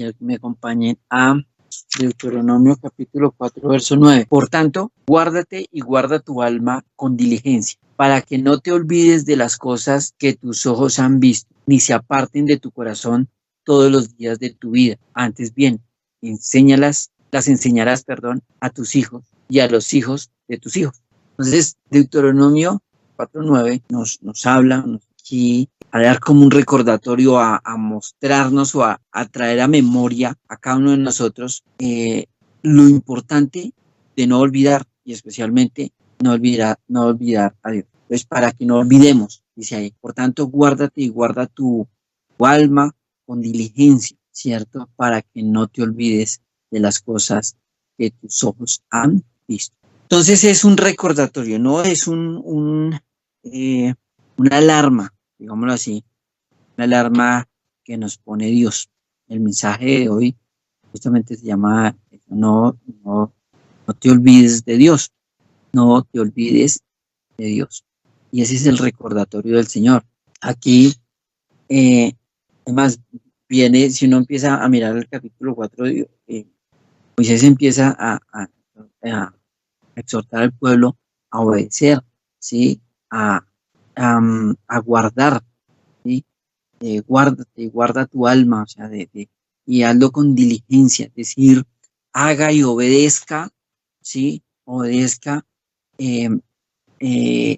quiero que me acompañen a Deuteronomio capítulo 4, verso 9. Por tanto, guárdate y guarda tu alma con diligencia, para que no te olvides de las cosas que tus ojos han visto, ni se aparten de tu corazón todos los días de tu vida. Antes bien, las enseñarás, a tus hijos y a los hijos de tus hijos. Entonces, Deuteronomio 4:9 nos habla aquí a dar como un recordatorio, a mostrarnos o a traer a memoria a cada uno de nosotros lo importante de no olvidar, y especialmente no olvidar a Dios. Entonces, para que no olvidemos, dice ahí, por tanto, guárdate y guarda tu alma con diligencia, ¿cierto? Para que no te olvides de las cosas que tus ojos han visto. Entonces es un recordatorio, no es una alarma, digámoslo así, una alarma que nos pone Dios. El mensaje de hoy justamente se llama no te olvides de Dios, no te olvides de Dios. Y ese es el recordatorio del Señor. Aquí, además, viene, si uno empieza a mirar el capítulo 4, Moisés empieza a exhortar al pueblo a obedecer, ¿sí? A guardar, ¿sí? Guárdate, guarda tu alma, o sea, y hazlo con diligencia, es decir, haga y obedezca, ¿sí? Obedezca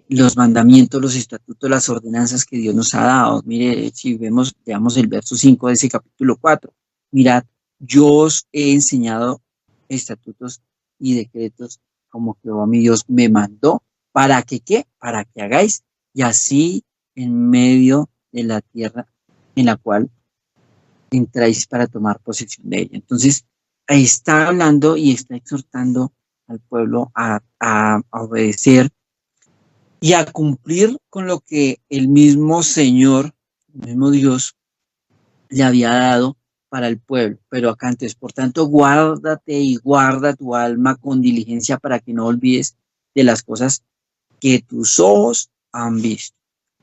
los mandamientos, los estatutos, las ordenanzas que Dios nos ha dado. Mire, si veamos el verso 5 de ese capítulo 4, mirad, yo os he enseñado estatutos y decretos como Jehová mi Dios me mandó, ¿para que qué? Para que hagáis, y así en medio de la tierra en la cual entráis para tomar posesión de ella. Entonces, ahí está hablando y está exhortando al pueblo a obedecer y a cumplir con lo que el mismo Señor, el mismo Dios, le había dado para el pueblo. Pero acá antes, por tanto, guárdate y guarda tu alma con diligencia para que no olvides de las cosas que tus ojos han visto.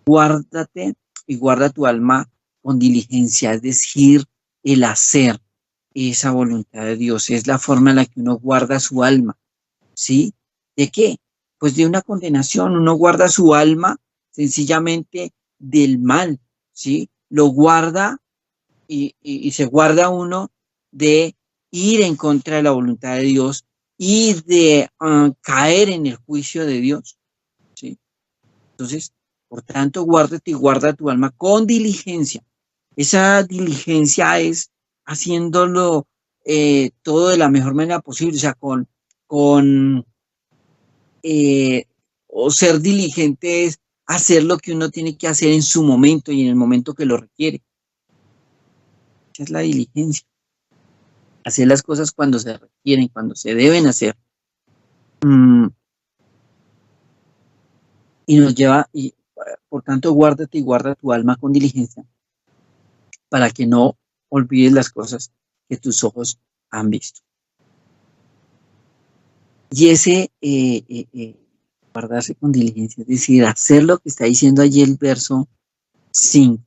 Guárdate y guarda tu alma con diligencia, es decir, el hacer esa voluntad de Dios. Es la forma en la que uno guarda su alma, ¿sí? ¿De qué? Pues de una condenación. Uno guarda su alma sencillamente del mal, ¿sí? Lo guarda y se guarda uno de ir en contra de la voluntad de Dios y de caer en el juicio de Dios, ¿sí? Entonces, por tanto, guárdate y guarda tu alma con diligencia. Esa diligencia es haciéndolo todo de la mejor manera posible, o sea, con o ser diligente es hacer lo que uno tiene que hacer en su momento y en el momento que lo requiere. Esa es la diligencia. Hacer las cosas cuando se requieren, cuando se deben hacer. Y nos lleva, y por tanto, guárdate y guarda tu alma con diligencia para que no olvides las cosas que tus ojos han visto. Y ese guardarse con diligencia, es decir, hacer lo que está diciendo allí el verso 5.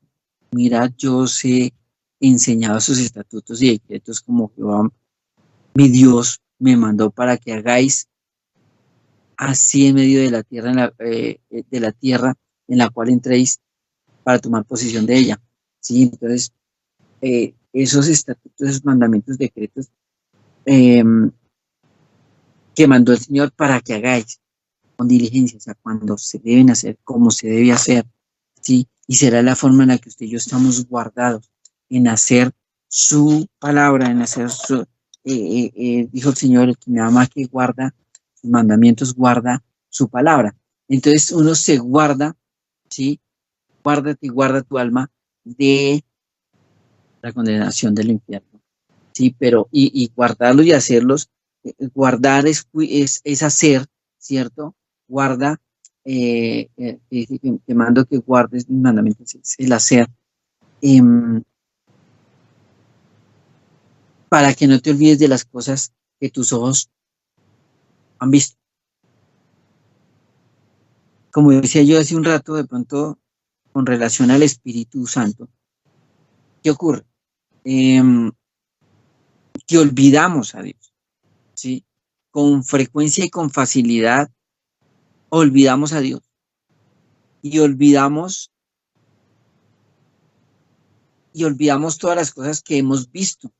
Mira, yo os he enseñado sus estatutos y decretos como Jehová mi Dios me mandó para que hagáis así en medio de la tierra, en la cual entréis para tomar posesión de ella. ¿Sí? Entonces, esos estatutos, esos mandamientos, decretos que mandó el Señor para que hagáis con diligencia, o sea, cuando se deben hacer, como se debe hacer, ¿sí? Y será la forma en la que usted y yo estamos guardados, en hacer su palabra, en hacer dijo el Señor, el que me ama, que guarda sus mandamientos, guarda su palabra. Entonces uno se guarda, ¿sí? Guárdate y guarda tu alma de la condenación del infierno, ¿sí? Pero, y guardarlos y hacerlos, guardar es hacer, ¿cierto? Guarda, te mando que guardes mis mandamientos, es el hacer, para que no te olvides de las cosas que tus ojos han visto. Como decía yo hace un rato, de pronto, con relación al Espíritu Santo, ¿qué ocurre? que olvidamos a Dios, ¿sí? Con frecuencia y con facilidad olvidamos a Dios y olvidamos todas las cosas que hemos visto,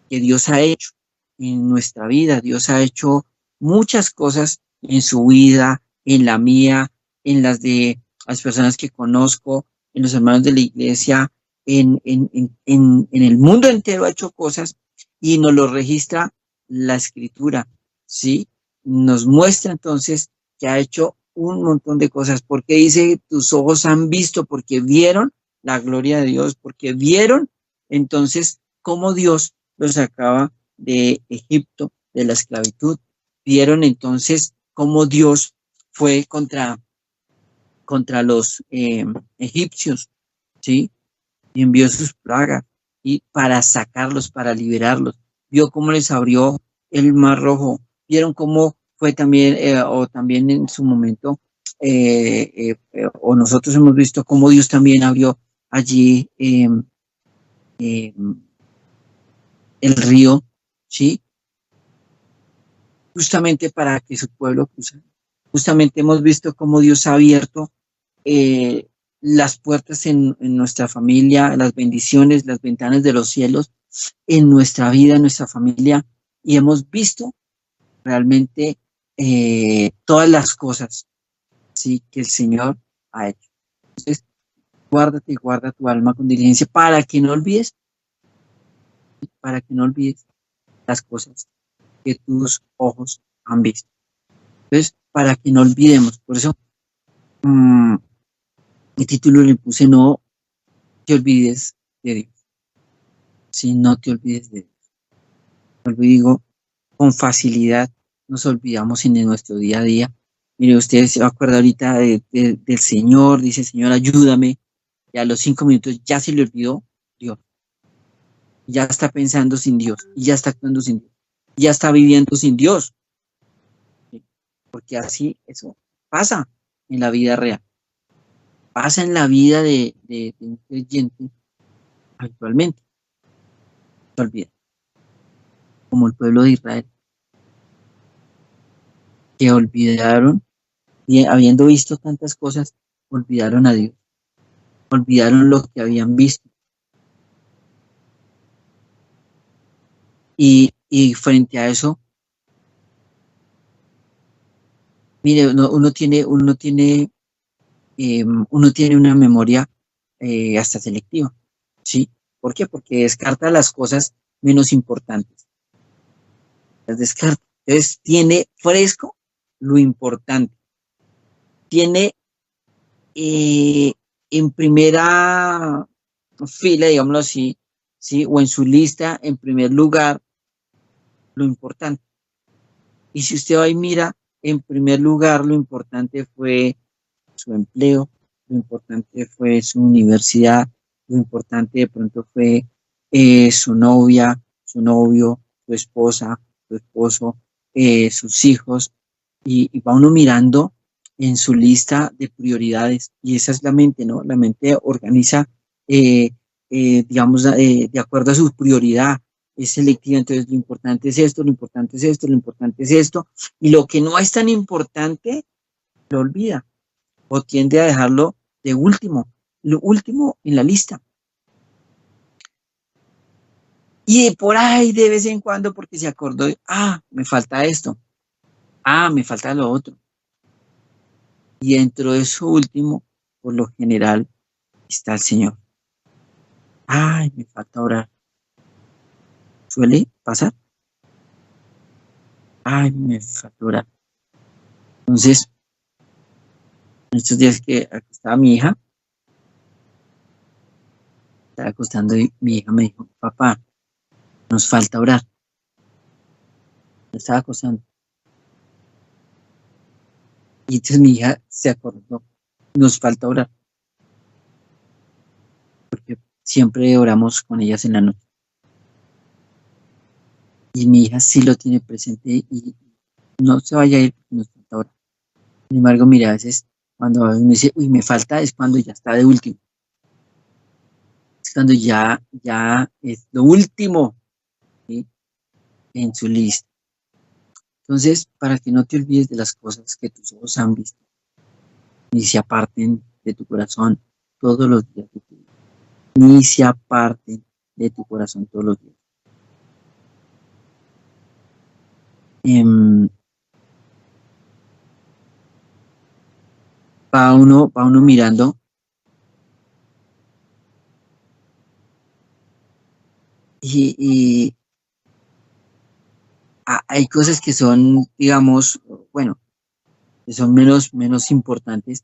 que Dios ha hecho en nuestra vida. Dios ha hecho muchas cosas en su vida, en la mía, en las de las personas que conozco, en los hermanos de la iglesia, en el mundo entero ha hecho cosas y nos lo registra la escritura, ¿sí? Nos muestra entonces que ha hecho un montón de cosas, porque dice, tus ojos han visto, porque vieron la gloria de Dios, porque vieron entonces cómo Dios los sacaba de Egipto, de la esclavitud. Vieron entonces cómo Dios fue contra los egipcios, ¿sí? Y envió sus plagas y para sacarlos, para liberarlos. Vio cómo les abrió el mar rojo. Vieron cómo fue también, o también en su momento, o nosotros hemos visto cómo Dios también abrió allí eh, el río, ¿sí? Justamente para que su pueblo cruzara. Justamente hemos visto cómo Dios ha abierto las puertas en nuestra familia, las bendiciones, las ventanas de los cielos, en nuestra vida, en nuestra familia, y hemos visto realmente todas las cosas, ¿sí? Que el Señor ha hecho. Entonces, guárdate y guarda tu alma con diligencia para que no olvides las cosas que tus ojos han visto. Entonces, para que no olvidemos, por eso el título le puse no te olvides de Dios. Si no te olvides de Dios. Vuelvo y digo, con facilidad nos olvidamos en nuestro día a día. Mire, usted se va a acordar ahorita del Señor, dice, Señor, ayúdame. Y a los 5 minutos ya se le olvidó Dios. Ya está pensando sin Dios. Y ya está actuando sin Dios. Ya está viviendo sin Dios. Porque así eso pasa en la vida real. Pasa en la vida de un creyente actualmente. Se olvida. Como el pueblo de Israel, que olvidaron, y habiendo visto tantas cosas, olvidaron a Dios, olvidaron lo que habían visto. Y frente a eso, mire, uno tiene una memoria hasta selectiva, ¿sí? ¿Por qué? Porque descarta las cosas menos importantes, las descarta. Entonces, tiene fresco lo importante, tiene eh, en primera fila, digámoslo así, ¿sí? O en su lista, en primer lugar, lo importante. Y si usted va y mira, en primer lugar, lo importante fue su empleo, lo importante fue su universidad, lo importante de pronto fue su novia, su novio, su esposa, su esposo, sus hijos, y va uno mirando en su lista de prioridades, y esa es la mente, ¿no? La mente organiza, eh, digamos, de acuerdo a su prioridad, es selectiva, entonces lo importante es esto, lo importante es esto, lo importante es esto, y lo que no es tan importante, lo olvida o tiende a dejarlo de último, lo último en la lista. Y por ahí de vez en cuando, porque se acordó, me falta esto, me falta lo otro. Y dentro de eso último, por lo general, está el Señor. Me falta orar. ¿Suele pasar? Me falta orar. Entonces, en estos días que acostaba mi hija, estaba acostando y mi hija me dijo, papá, nos falta orar. Me estaba acostando. Y entonces mi hija se acordó, nos falta orar, porque siempre oramos con ellas en la noche. Y mi hija sí lo tiene presente y no se vaya a ir porque nos falta orar. Sin embargo, mira, a veces cuando a veces me dice, me falta, es cuando ya está de último. Es cuando ya es lo último, ¿sí? en su lista. Entonces, para que no te olvides de las cosas que tus ojos han visto, ni se aparten de tu corazón todos los días de tu vida, ni se aparten de tu corazón todos los días. Va uno mirando y hay cosas que son, digamos, bueno, que son menos importantes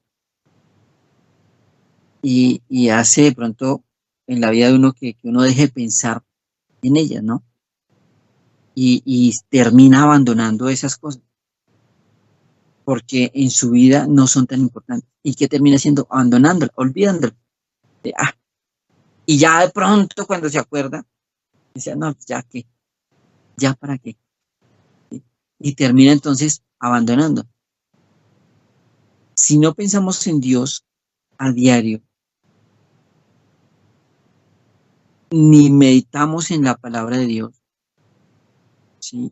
y hace de pronto en la vida de uno que uno deje de pensar en ellas, ¿no? Y termina abandonando esas cosas porque en su vida no son tan importantes. ¿Y qué termina haciendo? Abandonándolas, olvidándolas. Ah, y ya de pronto cuando se acuerda, dice, no, ya que, ya para qué. Y termina entonces abandonando. Si no pensamos en Dios a diario, ni meditamos en la palabra de Dios, ¿sí?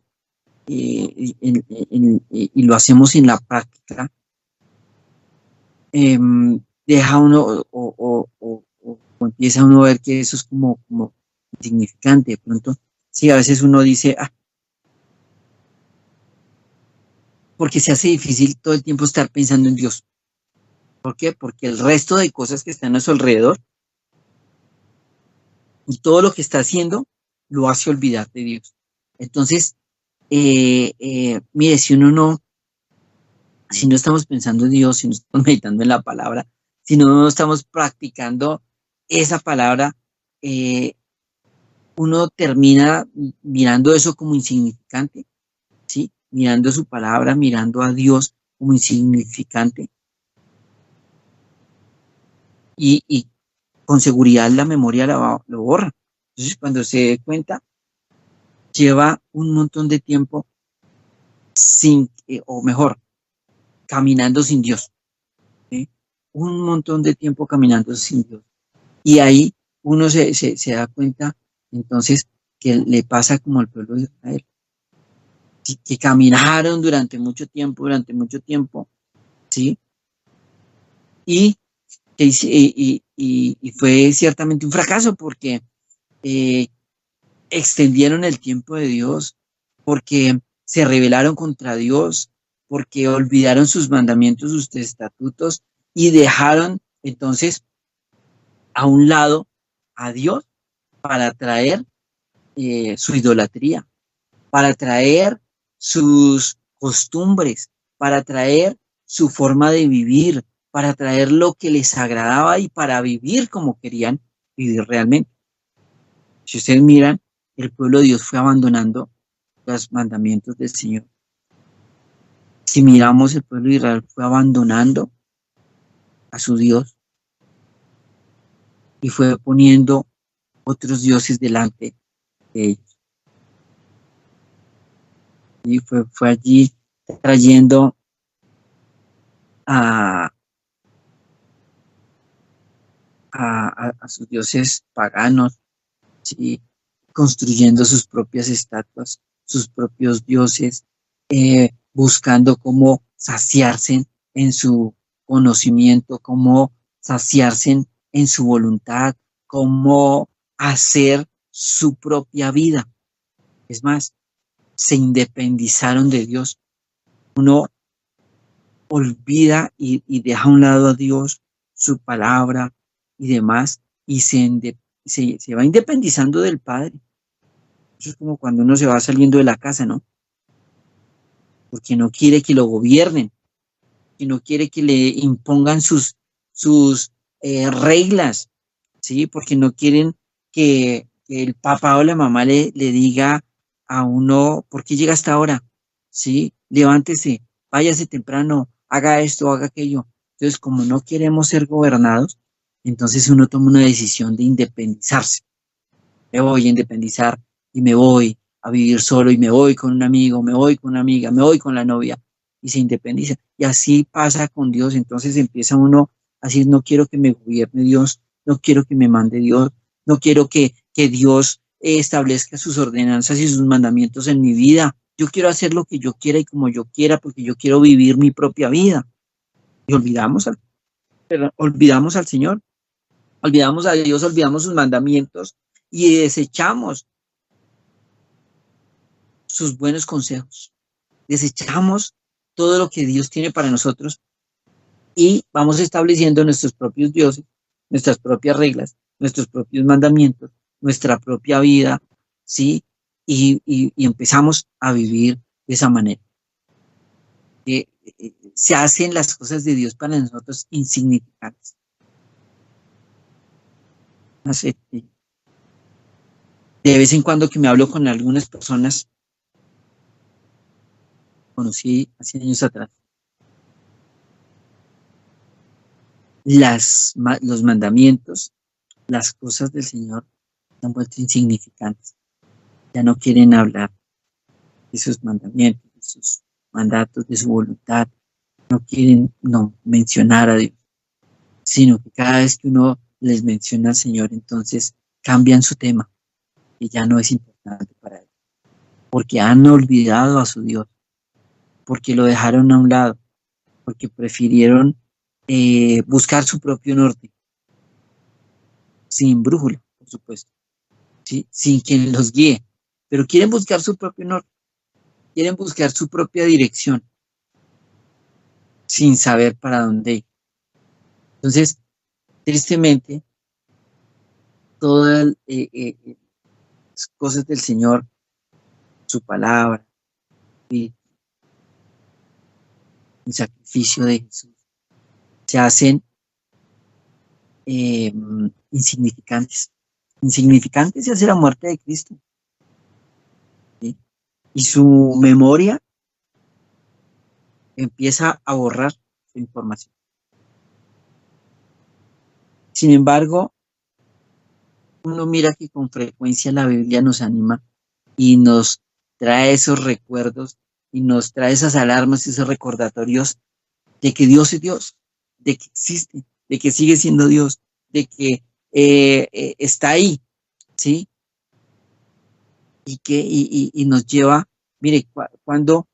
Y lo hacemos en la práctica, deja uno o empieza uno a ver que eso es como insignificante. De pronto, sí, a veces uno dice, porque se hace difícil todo el tiempo estar pensando en Dios. ¿Por qué? Porque el resto de cosas que están a su alrededor y todo lo que está haciendo lo hace olvidar de Dios. Entonces, mire, si no estamos pensando en Dios, si no estamos meditando en la palabra, si no estamos practicando esa palabra, uno termina mirando eso como insignificante, ¿sí? Mirando su palabra, mirando a Dios como insignificante y con seguridad la memoria lo borra. Entonces, cuando se dé cuenta, lleva un montón de tiempo sin, o mejor, caminando sin Dios, ¿sí? Un montón de tiempo caminando sin Dios. Y ahí uno se da cuenta entonces que le pasa como al pueblo de Israel, que caminaron durante mucho tiempo, ¿sí? Y, y fue ciertamente un fracaso porque eh, extendieron el tiempo de Dios, porque se rebelaron contra Dios, porque olvidaron sus mandamientos, sus estatutos y dejaron entonces a un lado a Dios para traer su idolatría, para traer sus costumbres, para traer su forma de vivir, para traer lo que les agradaba y para vivir como querían vivir realmente. Si ustedes miran, el pueblo de Dios fue abandonando los mandamientos del Señor. Si miramos, el pueblo de Israel fue abandonando a su Dios y fue poniendo otros dioses delante de ellos. Y fue allí trayendo a, a sus dioses paganos, ¿sí? Construyendo sus propias estatuas, sus propios dioses, buscando cómo saciarse en su conocimiento, cómo saciarse en su voluntad, cómo hacer su propia vida. Es más, se independizaron de Dios. Uno olvida y deja a un lado a Dios, su palabra y demás, y se va independizando del Padre. Eso es como cuando uno se va saliendo de la casa, ¿no? Porque no quiere que lo gobiernen, que no quiere que le impongan sus reglas, ¿sí? Porque no quieren que el papá o la mamá le diga a uno, ¿por qué llega hasta ahora? ¿Sí? Levántese, váyase temprano, haga esto, haga aquello. Entonces, como no queremos ser gobernados, entonces uno toma una decisión de independizarse. Me voy a independizar y me voy a vivir solo y me voy con un amigo, me voy con una amiga, me voy con la novia y se independiza. Y así pasa con Dios. Entonces empieza uno a decir, no quiero que me gobierne Dios, no quiero que me mande Dios, no quiero que Dios establezca sus ordenanzas y sus mandamientos en mi vida. Yo quiero hacer lo que yo quiera y como yo quiera porque yo quiero vivir mi propia vida. Y olvidamos al Señor, olvidamos a Dios, olvidamos sus mandamientos y desechamos sus buenos consejos. Desechamos todo lo que Dios tiene para nosotros y vamos estableciendo nuestros propios dioses, nuestras propias reglas, nuestros propios mandamientos, nuestra propia vida, ¿sí? Y empezamos a vivir de esa manera. Se hacen las cosas de Dios para nosotros insignificantes. No sé, de vez en cuando que me hablo con algunas personas, conocí hace años atrás, los mandamientos, las cosas del Señor se han vuelto insignificantes. Ya no quieren hablar de sus mandamientos, de sus mandatos, de su voluntad. No quieren mencionar a Dios, sino que cada vez que uno les menciona al Señor, entonces cambian su tema y ya no es importante para ellos, porque han olvidado a su Dios, porque lo dejaron a un lado, porque prefirieron buscar su propio norte, sin brújula, por supuesto, ¿sí? Sin quien los guíe, pero quieren buscar su propio norte, quieren buscar su propia dirección, sin saber para dónde ir. Entonces, tristemente, todas las cosas del Señor, su palabra, el sacrificio de Jesús, se hacen insignificantes. Insignificantes se hace la muerte de Cristo. ¿Sí? Y su memoria empieza a borrar su información. Sin embargo, uno mira que con frecuencia la Biblia nos anima y nos trae esos recuerdos y nos trae esas alarmas, esos recordatorios de que Dios es Dios, de que existe, de que sigue siendo Dios, de que está ahí, ¿sí? Y nos lleva, mire, cuando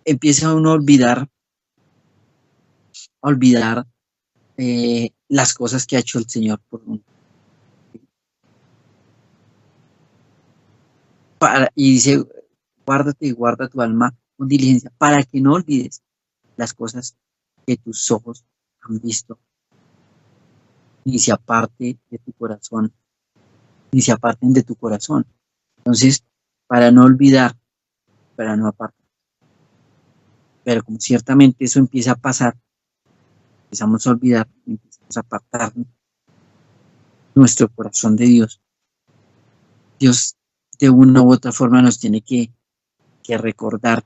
empieza uno a olvidar las cosas que ha hecho el Señor por uno. Y dice, guárdate y guarda tu alma con diligencia para que no olvides las cosas que tus ojos han visto, ni se aparte de tu corazón, ni se aparten de tu corazón. Entonces, para no olvidar, para no apartar. Pero como ciertamente eso empieza a pasar, empezamos a olvidar, empezamos a apartar nuestro corazón de Dios. Dios de una u otra forma nos tiene que recordar,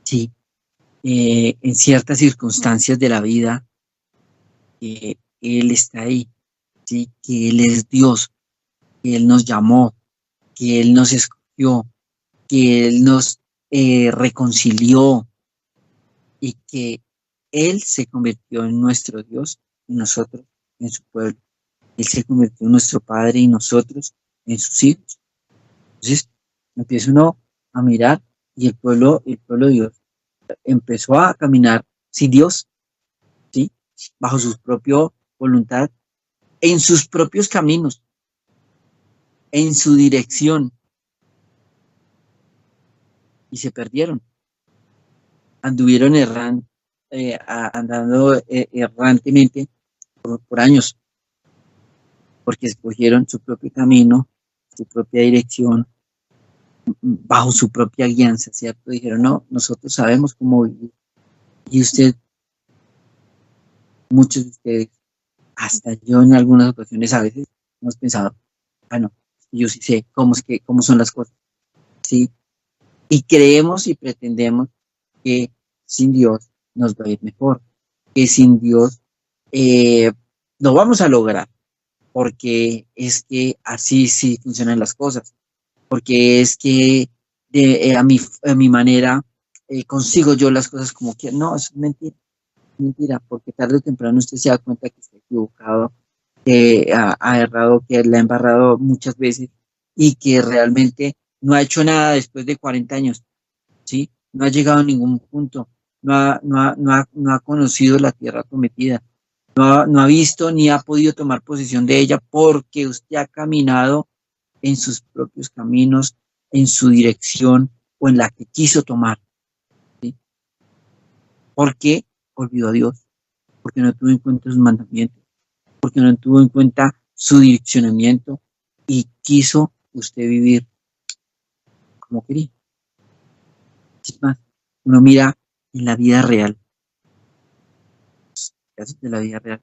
sí, en ciertas circunstancias de la vida, que Él está ahí, ¿sí? Que Él es Dios, que Él nos llamó, que Él nos escogió, que Él nos reconcilió y que Él se convirtió en nuestro Dios y nosotros en su pueblo. Él se convirtió en nuestro Padre y nosotros en sus hijos. Entonces empieza uno a mirar y el pueblo de Dios empezó a caminar sin Dios, ¿sí? Bajo su propia voluntad, en sus propios caminos, en su dirección, y se perdieron. Anduvieron andando errantemente por años, porque escogieron su propio camino, su propia dirección, bajo su propia guianza, ¿cierto? Dijeron, no, nosotros sabemos cómo vivir. Y muchos de ustedes, hasta yo en algunas ocasiones a veces, hemos pensado, bueno, yo sí sé cómo son las cosas, ¿sí? Y creemos y pretendemos que sin Dios nos va a ir mejor, que sin Dios no vamos a lograr, porque es que así sí funcionan las cosas, porque es que a mi manera consigo yo las cosas como quiero. No, eso es mentira, porque tarde o temprano usted se da cuenta que está equivocado, que ha errado, que la ha embarrado muchas veces y que realmente no ha hecho nada después de 40 años, ¿sí? No ha llegado a ningún punto, no ha conocido la tierra prometida, no ha visto ni ha podido tomar posesión de ella porque usted ha caminado en sus propios caminos, en su dirección o en la que quiso tomar, ¿sí? Porque olvidó a Dios, porque no tuvo en cuenta sus mandamientos, porque no tuvo en cuenta su direccionamiento y quiso usted vivir como quería. Es más, uno mira en la vida real, casos de la vida real,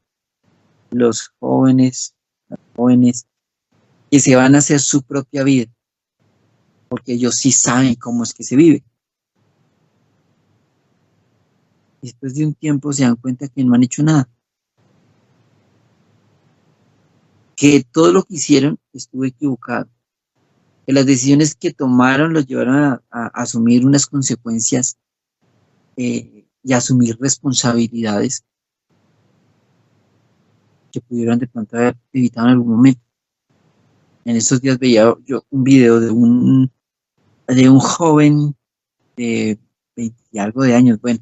los jóvenes que se van a hacer su propia vida, porque ellos sí saben cómo es que se vive. Y después de un tiempo se dan cuenta que no han hecho nada, que todo lo que hicieron estuvo equivocado, que las decisiones que tomaron los llevaron a asumir unas consecuencias y a asumir responsabilidades que pudieron de pronto haber evitado en algún momento. En estos días veía yo un video de un joven de 20 y algo de años, bueno,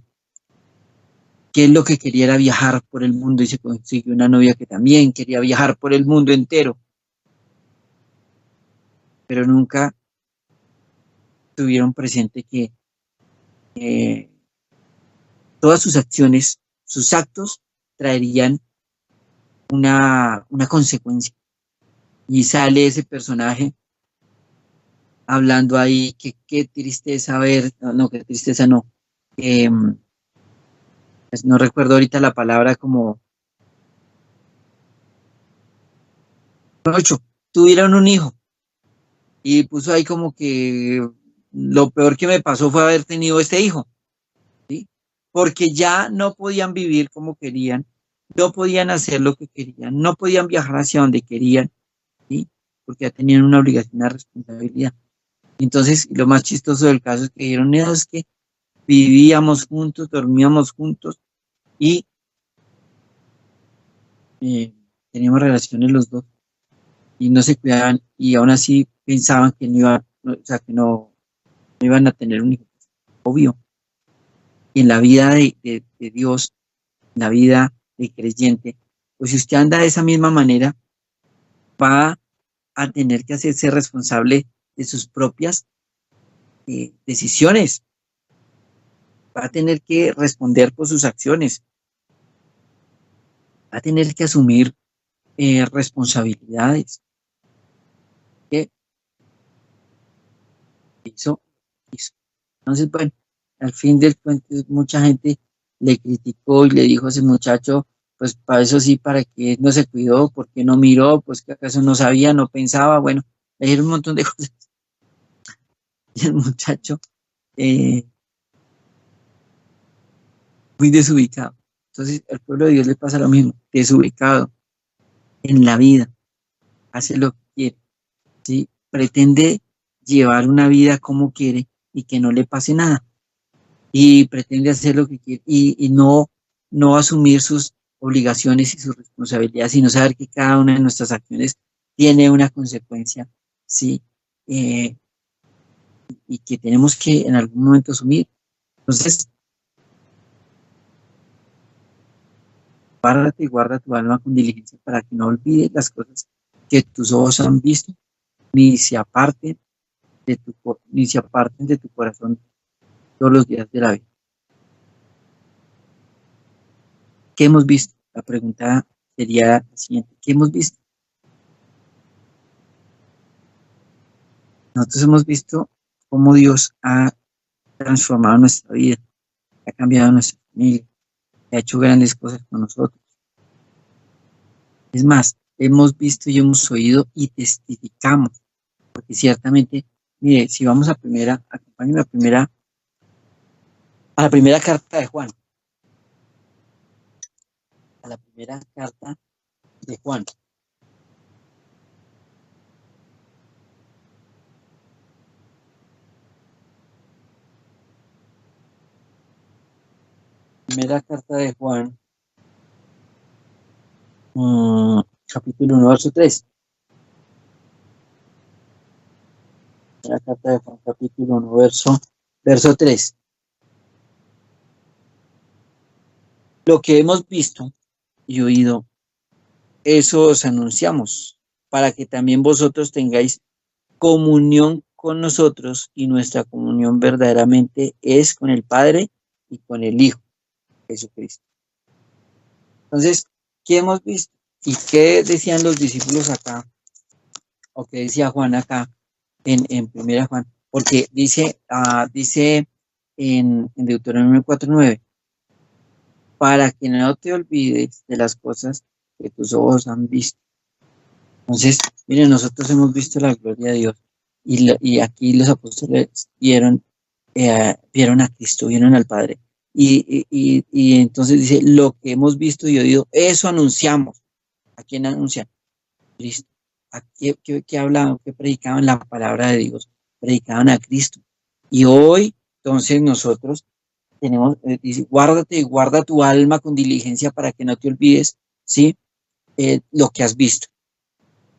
que él lo que quería era viajar por el mundo y se consiguió una novia que también quería viajar por el mundo entero, pero nunca tuvieron presente que eh, todas sus acciones, sus actos, traerían una consecuencia. Y sale ese personaje hablando ahí que qué tristeza ver, no, qué tristeza no, eh, pues no recuerdo ahorita la palabra como, ocho, tuvieron un hijo y puso ahí como que lo peor que me pasó fue haber tenido este hijo, ¿sí? Porque ya no podían vivir como querían, no podían hacer lo que querían, no podían viajar hacia donde querían, ¿sí? Porque ya tenían una obligación, una responsabilidad. Entonces, lo más chistoso del caso es que dijeron, "No, es que vivíamos juntos, dormíamos juntos y eh, teníamos relaciones los dos y no se cuidaban y aún así pensaban que no iban, o sea, que no iban a tener un hijo, obvio. Y en la vida de Dios, en la vida de creyente, pues si usted anda de esa misma manera, va a tener que hacerse responsable de sus propias decisiones, va a tener que responder por sus acciones, va a tener que asumir responsabilidades. ¿Qué hizo? Hizo. Entonces, bueno, al fin del cuento, mucha gente le criticó y le dijo a ese muchacho, pues para eso sí, para que no se cuidó, porque no miró, pues que acaso no sabía, no pensaba, bueno, le dijeron un montón de cosas. Y el muchacho, eh, muy desubicado. Entonces, al pueblo de Dios le pasa lo mismo, desubicado en la vida, hace lo que quiere, ¿sí? Pretende llevar una vida como quiere y que no le pase nada. Y pretende hacer lo que quiere y no asumir sus obligaciones y sus responsabilidades, sino saber que cada una de nuestras acciones tiene una consecuencia, ¿sí? Eh, y que tenemos que en algún momento asumir. Entonces, párate y guarda tu alma con diligencia para que no olvides las cosas que tus ojos han visto, ni se aparten ni se aparten de tu corazón todos los días de la vida. ¿Qué hemos visto? La pregunta sería la siguiente. ¿Qué hemos visto? Nosotros hemos visto cómo Dios ha transformado nuestra vida, ha cambiado nuestra familia, ha hecho grandes cosas con nosotros. Es más, hemos visto y hemos oído y testificamos, porque ciertamente, mire, si vamos acompáñame a la primera carta de Juan, a la primera carta de Juan. Primera carta de Juan, capítulo 1, verso 3. La carta de Juan, capítulo 1, verso 3. Lo que hemos visto y oído, eso os anunciamos, para que también vosotros tengáis comunión con nosotros, y nuestra comunión verdaderamente es con el Padre y con el Hijo, Jesucristo. Entonces, ¿qué hemos visto? ¿Y qué decían los discípulos acá? ¿O qué decía Juan acá en primera Juan? Porque dice en Deuteronomio 4:9, para que no te olvides de las cosas que tus ojos han visto. Entonces, miren, nosotros hemos visto la gloria de Dios, y aquí los apóstoles vieron a Cristo, vieron al Padre. Y entonces dice, lo que hemos visto y oído, eso anunciamos. ¿A quién anuncian? Cristo. ¿A qué hablaban? ¿Qué predicaban? La palabra de Dios. Predicaban a Cristo. Y hoy, entonces, nosotros dice, guárdate y guarda tu alma con diligencia para que no te olvides, ¿sí? Lo que has visto.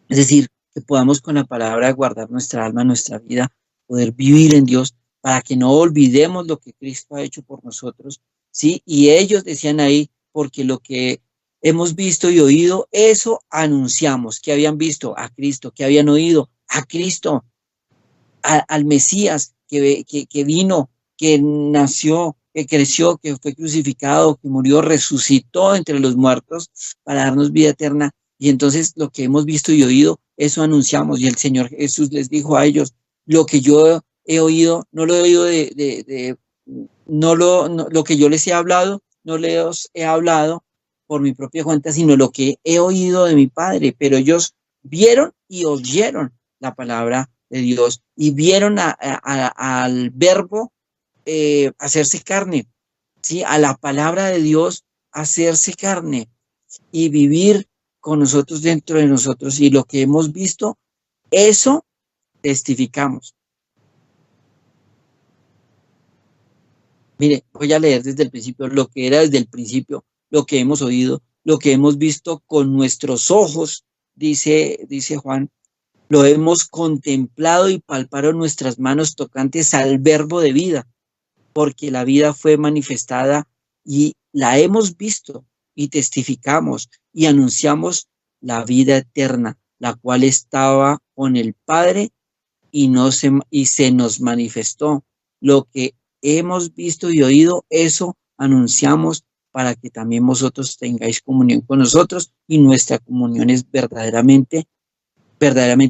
Es decir, que podamos con la palabra guardar nuestra alma, nuestra vida, poder vivir en Dios, para que no olvidemos lo que Cristo ha hecho por nosotros, ¿sí? Y ellos decían ahí, porque lo que hemos visto y oído, eso anunciamos. Que habían visto a Cristo, que habían oído a Cristo, al Mesías que vino, que nació, que creció, que fue crucificado, que murió, resucitó entre los muertos para darnos vida eterna. Y entonces lo que hemos visto y oído, eso anunciamos. Y el Señor Jesús les dijo a ellos, lo que yo he oído, no lo he oído lo que yo les he hablado, no les he hablado por mi propia cuenta, sino lo que he oído de mi Padre. Pero ellos vieron y oyeron la palabra de Dios y vieron al verbo hacerse carne, ¿sí? A la palabra de Dios hacerse carne y vivir con nosotros, dentro de nosotros, y lo que hemos visto, eso testificamos. Mire, voy a leer desde el principio lo que era desde el principio, lo que hemos oído, lo que hemos visto con nuestros ojos, dice Juan. Lo hemos contemplado y palparon nuestras manos tocantes al verbo de vida, porque la vida fue manifestada y la hemos visto y testificamos y anunciamos la vida eterna, la cual estaba con el Padre y se nos manifestó. Lo que hemos visto y oído, eso anunciamos, para que también vosotros tengáis comunión con nosotros, y nuestra comunión es verdaderamente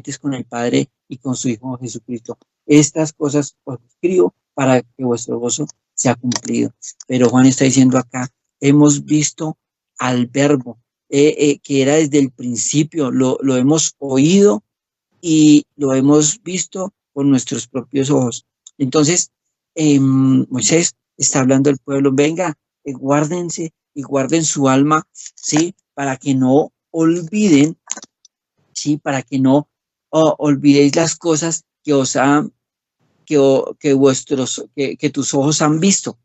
es con el Padre y con su Hijo Jesucristo. Estas cosas os escribo para que vuestro gozo sea cumplido. Pero Juan está diciendo acá, hemos visto al verbo, que era desde el principio, lo hemos oído y lo hemos visto con nuestros propios ojos. Entonces, Moisés está hablando al pueblo, venga, guárdense y guarden su alma, ¿sí? Para que no olviden, ¿sí? Para que no olvidéis las cosas que os han, que tus ojos han visto,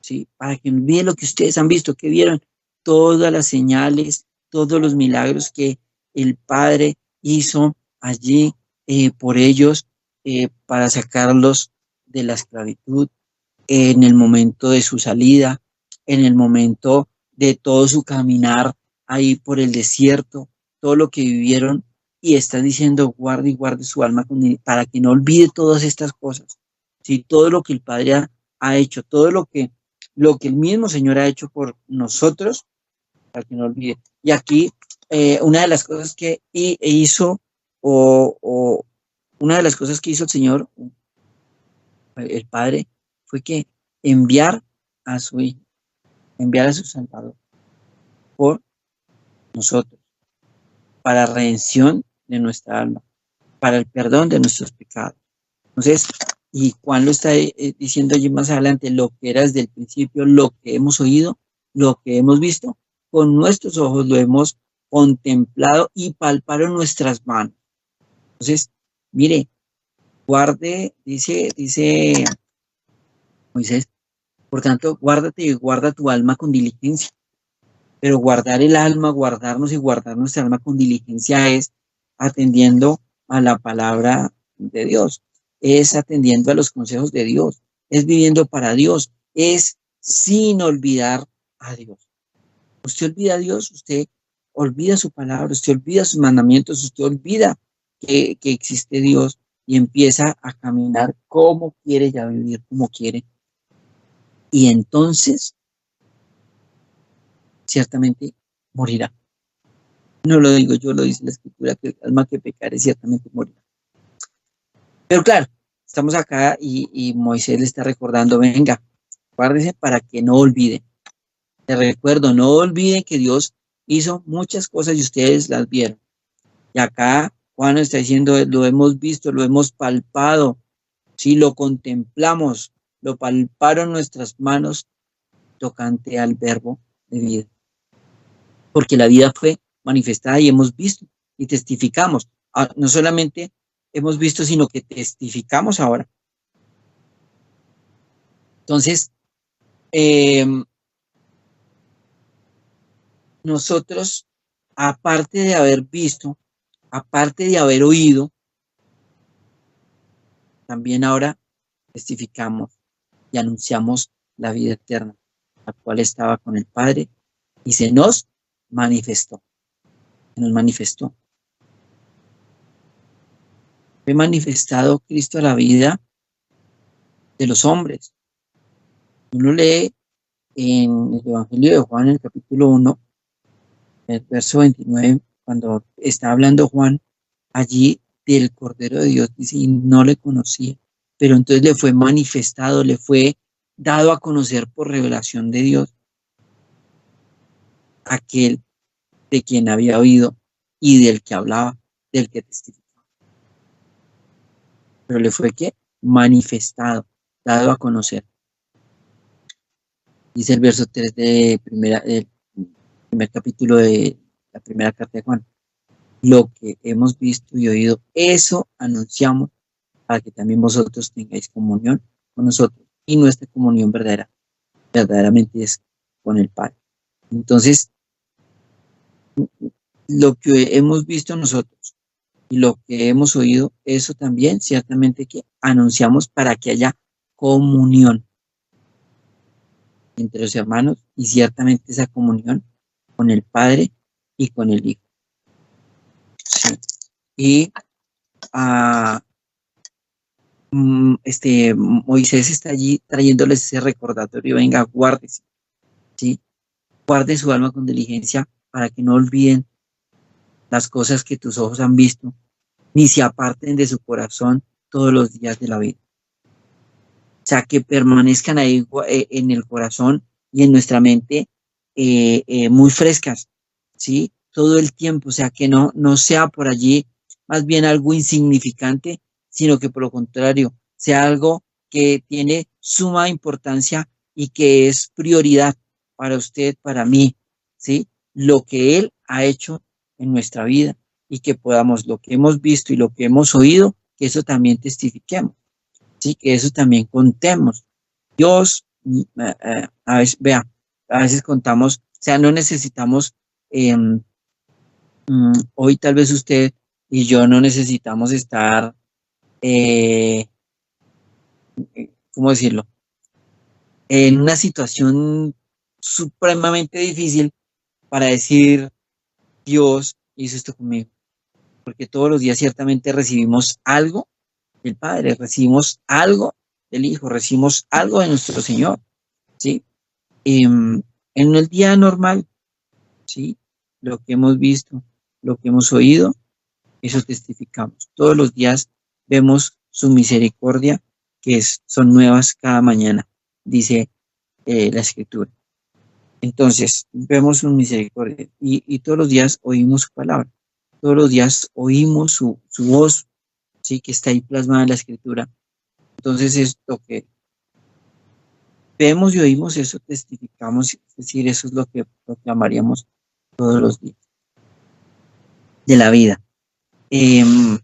¿sí? Para que no olviden lo que ustedes han visto, que vieron todas las señales, todos los milagros que el Padre hizo allí por ellos, para sacarlos de la esclavitud, en el momento de su salida, en el momento de todo su caminar ahí por el desierto, todo lo que vivieron, y están diciendo, guarde y guarde su alma para que no olvide todas estas cosas. ¿Sí? Todo lo que el Padre ha hecho, todo lo que el mismo Señor ha hecho por nosotros, para que no olvide. Y aquí, una de las cosas que hizo, una de las cosas que hizo el Señor, el Padre, fue que enviar a su Hijo, enviar a su Salvador por nosotros, para redención de nuestra alma, para el perdón de nuestros pecados. Entonces, y Juan lo está diciendo allí más adelante, lo que era desde el principio, lo que hemos oído, lo que hemos visto, con nuestros ojos lo hemos contemplado y palparon nuestras manos. Entonces, mire, guarde, dice Moisés, por tanto, guárdate y guarda tu alma con diligencia. Pero guardar el alma, guardarnos y guardar nuestra alma con diligencia es atendiendo a la palabra de Dios. es atendiendo a los consejos de Dios, es viviendo para Dios, es sin olvidar a Dios. Usted olvida a Dios, usted olvida su palabra, usted olvida sus mandamientos, usted olvida que existe Dios y empieza a caminar como quiere y a vivir como quiere. Y entonces, ciertamente, morirá. No lo digo yo, lo dice la Escritura, que el alma que pecare ciertamente morirá. Pero claro, estamos acá y Moisés le está recordando, venga, guárdese para que no olviden. Te recuerdo, no olviden que Dios hizo muchas cosas y ustedes las vieron. Y acá Juan está diciendo, lo hemos visto, lo hemos palpado, sí, lo contemplamos, lo palparon nuestras manos tocante al verbo de vida. Porque la vida fue manifestada y hemos visto y testificamos. No solamente hemos visto, sino que testificamos ahora. Entonces, nosotros, aparte de haber visto, aparte de haber oído, también ahora testificamos y anunciamos la vida eterna, la cual estaba con el Padre y se nos manifestó. Se nos manifestó. Fue manifestado Cristo a la vida de los hombres. Uno lee en el Evangelio de Juan, en el capítulo 1, el verso 29, cuando está hablando Juan allí del Cordero de Dios, dice, y no le conocía, pero entonces le fue manifestado, le fue dado a conocer por revelación de Dios aquel de quien había oído y del que hablaba, del que testificaba. Pero le fue ¿qué? Manifestado, dado a conocer. Dice el verso 3 del primer capítulo de la primera carta de Juan. Lo que hemos visto y oído, eso anunciamos para que también vosotros tengáis comunión con nosotros. Y nuestra comunión verdaderamente es con el Padre. Entonces, lo que hemos visto nosotros y lo que hemos oído, eso también ciertamente que anunciamos para que haya comunión entre los hermanos y ciertamente esa comunión con el Padre y con el Hijo. Sí. Y Moisés está allí trayéndoles ese recordatorio, venga, guárdese, ¿sí? Guarde su alma con diligencia para que no olviden las cosas que tus ojos han visto, ni se aparten de su corazón todos los días de la vida. O sea, que permanezcan ahí en el corazón y en nuestra mente muy frescas, ¿sí? Todo el tiempo, o sea, que no sea por allí más bien algo insignificante, sino que por lo contrario, sea algo que tiene suma importancia y que es prioridad para usted, para mí, ¿sí? Lo que Él ha hecho en nuestra vida y que podamos, lo que hemos visto y lo que hemos oído, que eso también testifiquemos, ¿sí? Que eso también contemos. Dios, a veces, vea, a veces contamos, o sea, no necesitamos, hoy tal vez usted y yo no necesitamos estar, ¿cómo decirlo? En una situación supremamente difícil para decir, Dios hizo esto conmigo. Porque todos los días ciertamente recibimos algo del Padre, recibimos algo del Hijo, recibimos algo de nuestro Señor, ¿sí? En el día normal, ¿sí? Lo que hemos visto, lo que hemos oído, eso testificamos. Todos los días vemos su misericordia, que son nuevas cada mañana, dice la Escritura. Entonces, vemos su misericordia y todos los días oímos su palabra. Todos los días oímos su voz, ¿sí? Que está ahí plasmada en la Escritura. Entonces, es lo que vemos y oímos, eso testificamos, es decir, eso es lo que proclamaríamos todos los días de la vida. Y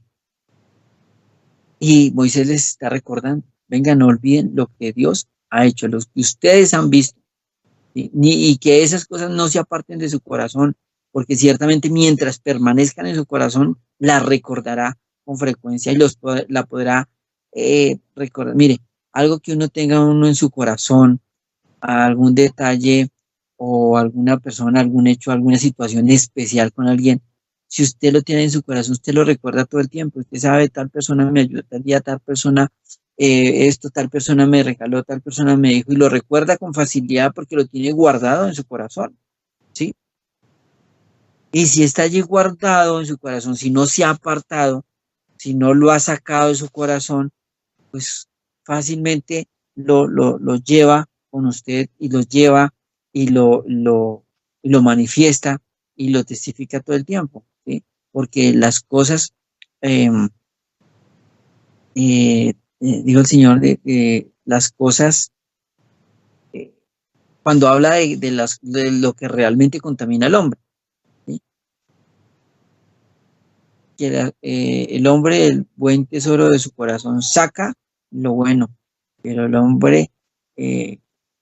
Moisés les está recordando, venga, no olviden lo que Dios ha hecho, los que ustedes han visto, ¿sí? Y que esas cosas no se aparten de su corazón, porque ciertamente mientras permanezcan en su corazón, la recordará con frecuencia y la podrá recordar, mire, algo que uno tenga uno en su corazón, algún detalle o alguna persona, algún hecho, alguna situación especial con alguien, si usted lo tiene en su corazón, usted lo recuerda todo el tiempo, usted sabe, tal persona me ayudó tal día, tal persona, esto, tal persona me regaló, tal persona me dijo, y lo recuerda con facilidad porque lo tiene guardado en su corazón, ¿sí? Y si está allí guardado en su corazón, si no se ha apartado, si no lo ha sacado de su corazón, pues fácilmente lo lleva con usted y lo lleva y y lo manifiesta y lo testifica todo el tiempo, ¿sí? Porque las cosas, eh, dijo el Señor, las cosas, eh, cuando habla de lo que realmente contamina al hombre, ¿sí? Que el hombre, el buen tesoro de su corazón, saca lo bueno, pero el hombre eh,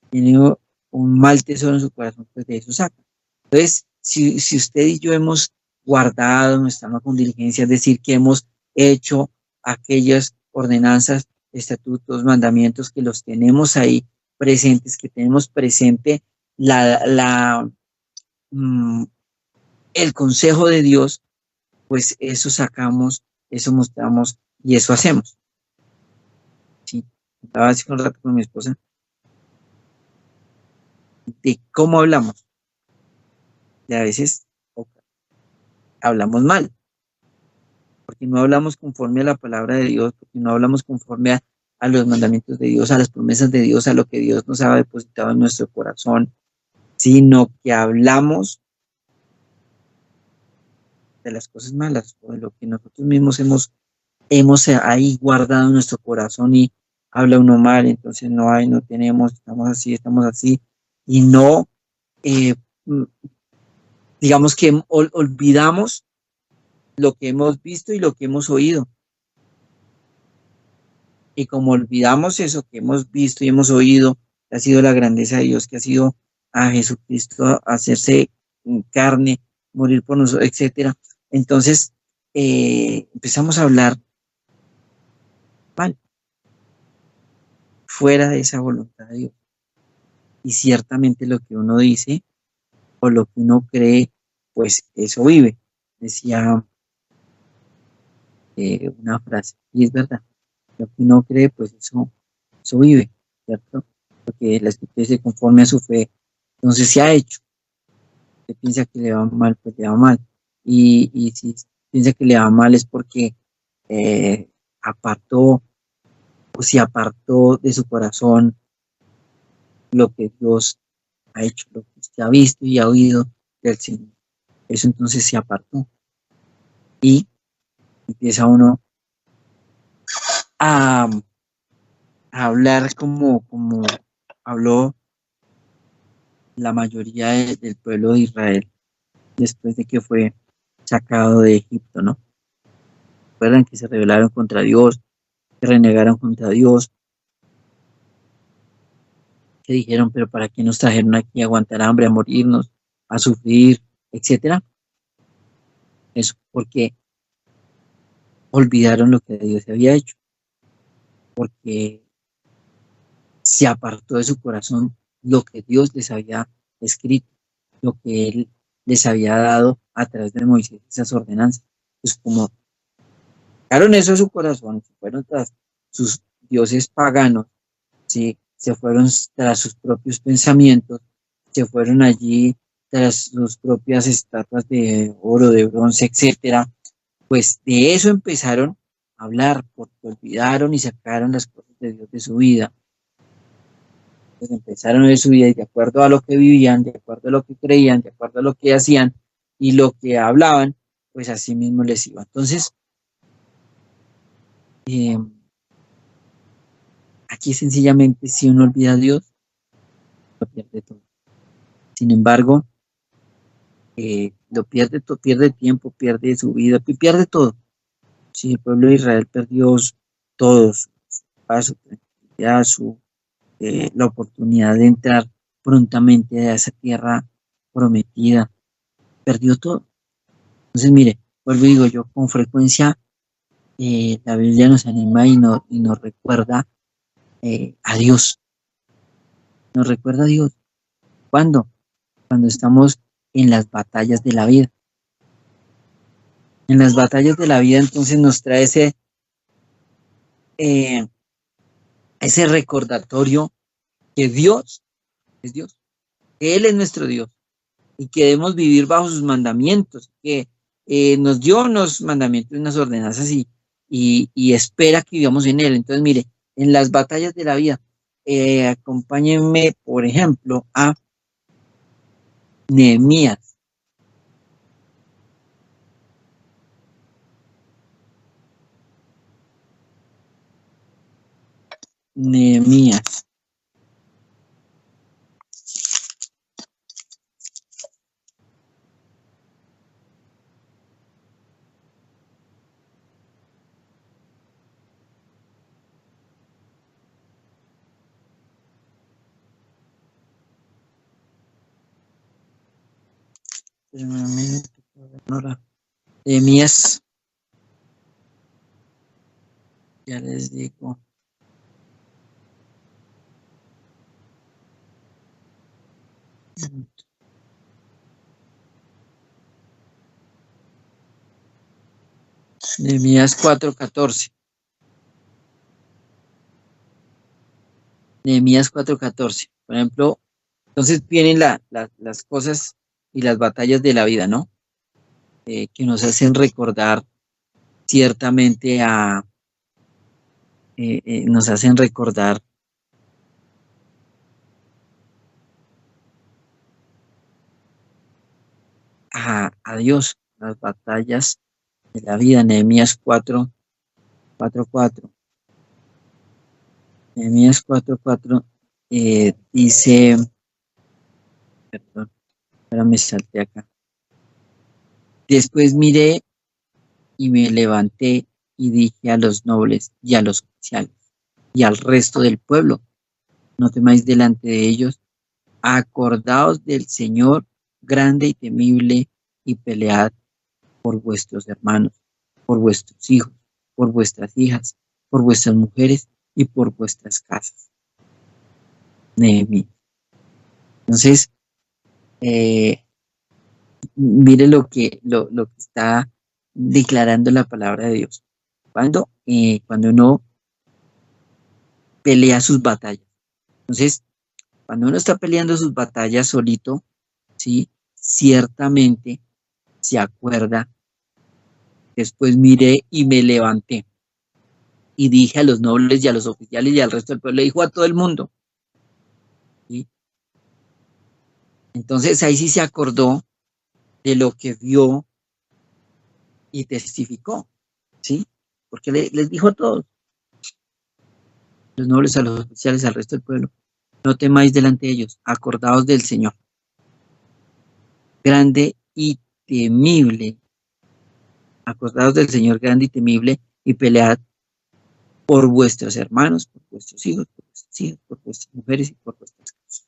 tiene un mal tesoro en su corazón, pues de eso saca. Entonces, si usted y yo hemos guardado nuestra alma con diligencia, es decir, que hemos hecho aquellas ordenanzas, estatutos, mandamientos que los tenemos ahí presentes, que tenemos presente la, la, mm, el consejo de Dios, pues eso sacamos, eso mostramos y eso hacemos. Sí, estaba así un rato con mi esposa de cómo hablamos. Y a veces hablamos mal, porque no hablamos conforme a la palabra de Dios, porque no hablamos conforme a los mandamientos de Dios, a las promesas de Dios, a lo que Dios nos ha depositado en nuestro corazón, sino que hablamos de las cosas malas o de lo que nosotros mismos hemos ahí guardado en nuestro corazón y habla uno mal, entonces no hay, no tenemos, estamos así, y no, eh, mm, digamos que olvidamos lo que hemos visto y lo que hemos oído. Y como olvidamos eso que hemos visto y hemos oído, que ha sido la grandeza de Dios, que ha sido a Jesucristo hacerse carne, morir por nosotros, etcétera. Entonces, empezamos a hablar mal, fuera de esa voluntad de Dios. Y ciertamente lo que uno dice o lo que uno cree, pues eso vive. Decía una frase, y es verdad, lo que uno cree, pues eso vive, ¿cierto? Porque la escritura dice conforme a su fe, entonces se ha hecho. Si piensa que le va mal, pues le va mal. Y si piensa que le va mal es porque eh, apartó o se apartó de su corazón lo que Dios ha hecho, lo que usted ha visto y ha oído del Señor. Eso entonces se apartó y empieza uno a, a hablar como habló la mayoría del pueblo de Israel después de que fue sacado de Egipto, ¿no? Recuerdan que se rebelaron contra Dios, que renegaron contra Dios, que dijeron, pero ¿para qué nos trajeron aquí a aguantar hambre, a morirnos, a sufrir, etcétera? Eso porque olvidaron lo que Dios había hecho, porque se apartó de su corazón lo que Dios les había escrito, lo que Él les había dado a través de Moisés, esas ordenanzas. Pues como sacaron eso de su corazón, se fueron tras sus dioses paganos, ¿sí? Se fueron tras sus propios pensamientos, se fueron allí tras sus propias estatuas de oro, de bronce, etcétera. Pues de eso empezaron a hablar, porque olvidaron y sacaron las cosas de Dios de su vida. Pues empezaron a ver su vida y de acuerdo a lo que vivían, de acuerdo a lo que creían, de acuerdo a lo que hacían y lo que hablaban, pues así mismo les iba. Entonces, eh, aquí sencillamente si uno olvida a Dios, lo pierde todo. Sin embargo, lo pierde todo, pierde tiempo, pierde su vida, pierde todo. Si el pueblo de Israel perdió todo, su paz, su tranquilidad, la oportunidad de entrar prontamente a esa tierra prometida, perdió todo. Entonces, mire, vuelvo y digo yo, con frecuencia la Biblia nos anima y nos recuerda a Dios, nos recuerda a Dios. ¿Cuándo? Cuando estamos en las batallas de la vida. En las batallas de la vida entonces nos trae eh, ese recordatorio que Dios es Dios, que Él es nuestro Dios y que debemos vivir bajo sus mandamientos, que nos dio unos mandamientos, unas ordenanzas y espera que vivamos en Él. Entonces, mire, en las batallas de la vida, acompáñenme, por ejemplo, a Nehemías. Nehemías. Nehemías, ya les digo. Nehemías 4:14. Nehemías 4:14. Por ejemplo, entonces vienen las cosas y las batallas de la vida, ¿no? Que nos hacen recordar ciertamente nos hacen recordar a Dios, las batallas de la vida. Nehemías 4:4. Nehemías 4:4 dice, perdón, ahora me salté acá. Después miré y me levanté y dije a los nobles y a los oficiales y al resto del pueblo, no temáis delante de ellos, acordaos del Señor grande y temible y pelead por vuestros hermanos, por vuestros hijos, por vuestras hijas, por vuestras mujeres y por vuestras casas. Nehemías. Entonces, eh, mire lo que está declarando la palabra de Dios. Cuando uno pelea sus batallas. Entonces, cuando uno está peleando sus batallas solito, ¿sí? Ciertamente se acuerda. Después miré y me levanté y dije a los nobles y a los oficiales y al resto del pueblo, le dijo a todo el mundo, ¿sí? Entonces ahí sí se acordó de lo que vio y testificó, ¿sí? Porque les dijo a todos, los nobles, a los oficiales, al resto del pueblo, no temáis delante de ellos, acordaos del Señor, grande y temible, acordaos del Señor grande y temible y pelead por vuestros hermanos, por vuestros hijos, por vuestras hijas, por vuestras mujeres y por vuestras casas.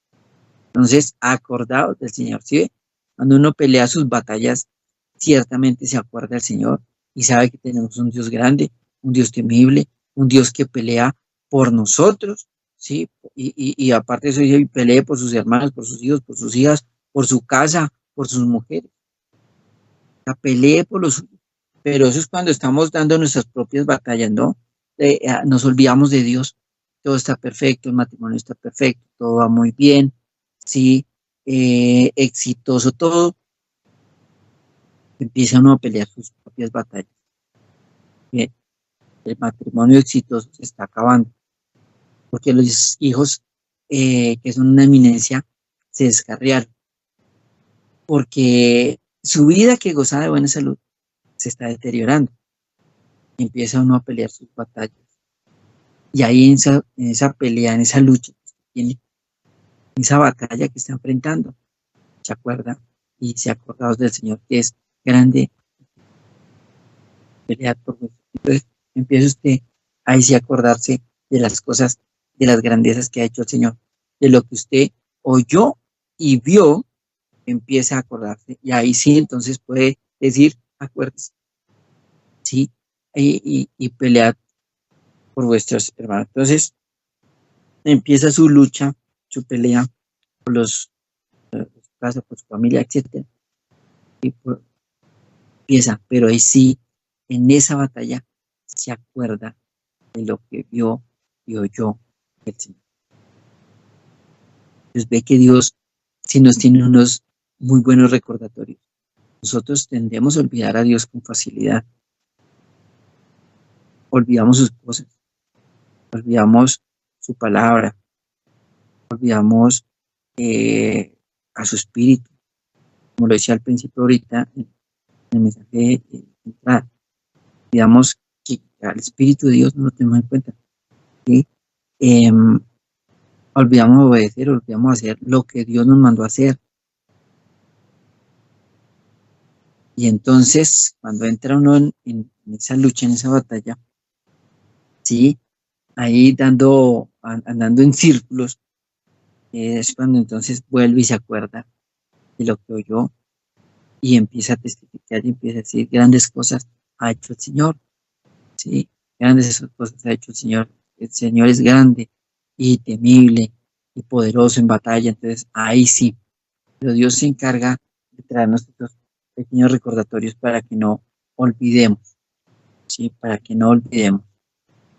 Entonces, acordaos del Señor, ¿sí ve? Cuando uno pelea sus batallas, ciertamente se acuerda del Señor y sabe que tenemos un Dios grande, un Dios temible, un Dios que pelea por nosotros, ¿sí? Y aparte de eso, dice, pelee por sus hermanos, por sus hijos, por sus hijas, por su casa, por sus mujeres. La pelee por los suyos. Pero eso es cuando estamos dando nuestras propias batallas, ¿no? Nos olvidamos de Dios. Todo está perfecto, el matrimonio está perfecto, todo va muy bien, sí, exitoso todo. Empieza uno a pelear sus propias batallas. Bien, el matrimonio exitoso se está acabando, porque los hijos que son una eminencia se descarriaron, porque su vida que gozaba de buena salud se está deteriorando. Empieza uno a pelear sus batallas. Y ahí en esa pelea, en esa lucha que usted tiene, en esa batalla que está enfrentando, se acuerda y se acordados del Señor que es grande, pelear por vosotros. Entonces empieza usted ahí sí a acordarse de las cosas, de las grandezas que ha hecho el Señor, de lo que usted oyó y vio, empieza a acordarse. Y ahí sí entonces puede decir, acuérdese, sí, y pelead por vuestros hermanos. Entonces empieza su lucha, su pelea por los casos, por su familia, etcétera. Empieza, pero ahí sí, en esa batalla se acuerda de lo que vio y oyó el Señor. Entonces ve que Dios sí nos tiene unos muy buenos recordatorios. Nosotros tendemos a olvidar a Dios con facilidad. Olvidamos sus cosas, olvidamos su palabra, olvidamos a su espíritu. Como lo decía al principio ahorita, en el mensaje de entrada, olvidamos que al Espíritu de Dios no lo tenemos en cuenta. ¿Sí? Olvidamos obedecer, olvidamos hacer lo que Dios nos mandó a hacer. Y entonces, cuando entra uno en esa lucha, en esa batalla, sí, ahí andando en círculos, es cuando entonces vuelve y se acuerda de lo que oyó y empieza a testificar y empieza a decir grandes cosas ha hecho el Señor, sí, grandes cosas ha hecho el Señor es grande y temible y poderoso en batalla, entonces ahí sí, pero Dios se encarga de traernos estos pequeños recordatorios para que no olvidemos, sí, para que no olvidemos.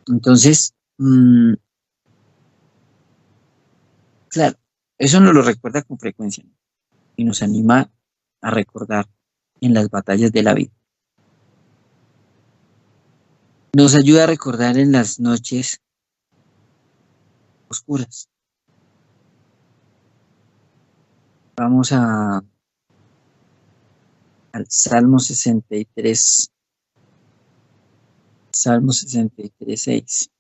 Entonces, claro, eso nos lo recuerda con frecuencia, ¿no? Y nos anima a recordar en las batallas de la vida. Nos ayuda a recordar en las noches oscuras. Vamos al Salmo 63, Salmo 63, 6.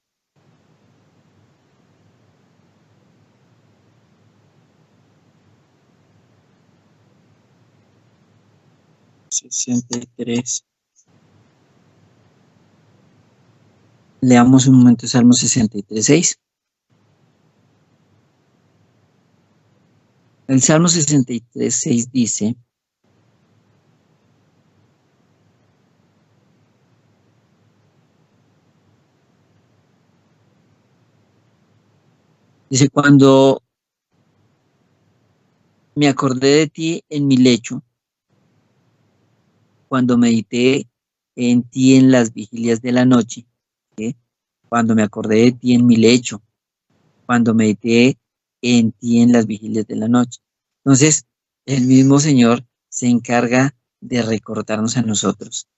63. Leamos un momento Salmo 63, 6. El Salmo 63, 6 dice, cuando me acordé de ti en mi lecho, cuando medité en ti en las vigilias de la noche, ¿sí? Cuando me acordé de ti en mi lecho, cuando medité en ti en las vigilias de la noche. Entonces, el mismo Señor se encarga de recordarnos a nosotros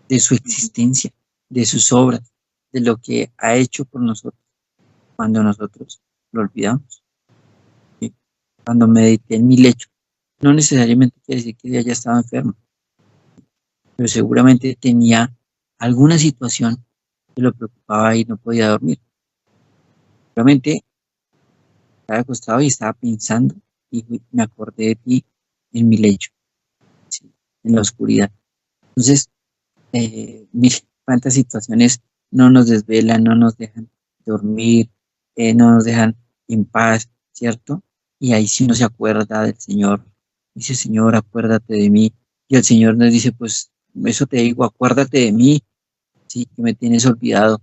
de su existencia, de sus obras, de lo que ha hecho por nosotros cuando nosotros lo olvidamos. ¿Sí? Cuando medité en mi lecho, no necesariamente quiere decir que haya estado enfermo, pero seguramente tenía alguna situación que lo preocupaba y no podía dormir. Seguramente estaba acostado y estaba pensando y me acordé de ti en mi lecho, ¿sí? En la oscuridad. Entonces, mire cuántas situaciones no nos desvelan, no nos dejan dormir, no nos dejan en paz, ¿cierto? Y ahí sí uno se acuerda del Señor. Dice, Señor, acuérdate de mí. Y el Señor nos dice, pues eso te digo, acuérdate de mí, sí, que me tienes olvidado.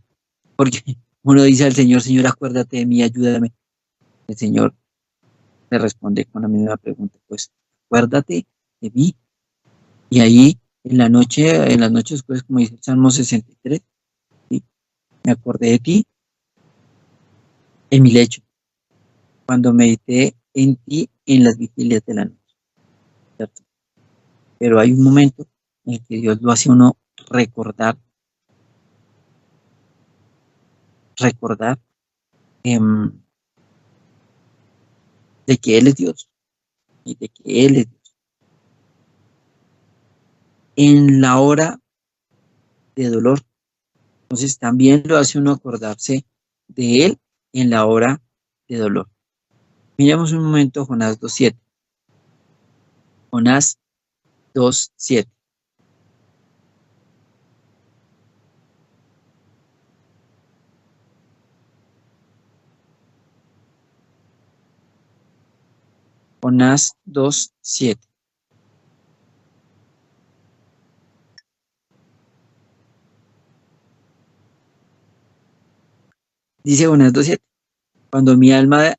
Porque uno dice al Señor, Señor, acuérdate de mí, ayúdame. El Señor le responde con la misma pregunta, pues acuérdate de mí. Y ahí en las noches, pues como dice el Salmo 63, ¿sí? Me acordé de ti en mi lecho, cuando medité en ti en las vigilias de la noche, ¿cierto? Pero hay un momento en el que Dios lo hace a uno recordar, recordar de que Él es Dios y de que Él es Dios. En la hora de dolor, entonces también lo hace uno acordarse de Él en la hora de dolor. Miremos un momento Jonás 2.7. Jonás 2.7. Jonás 2.7. Dice Jonás 2:7, cuando mi alma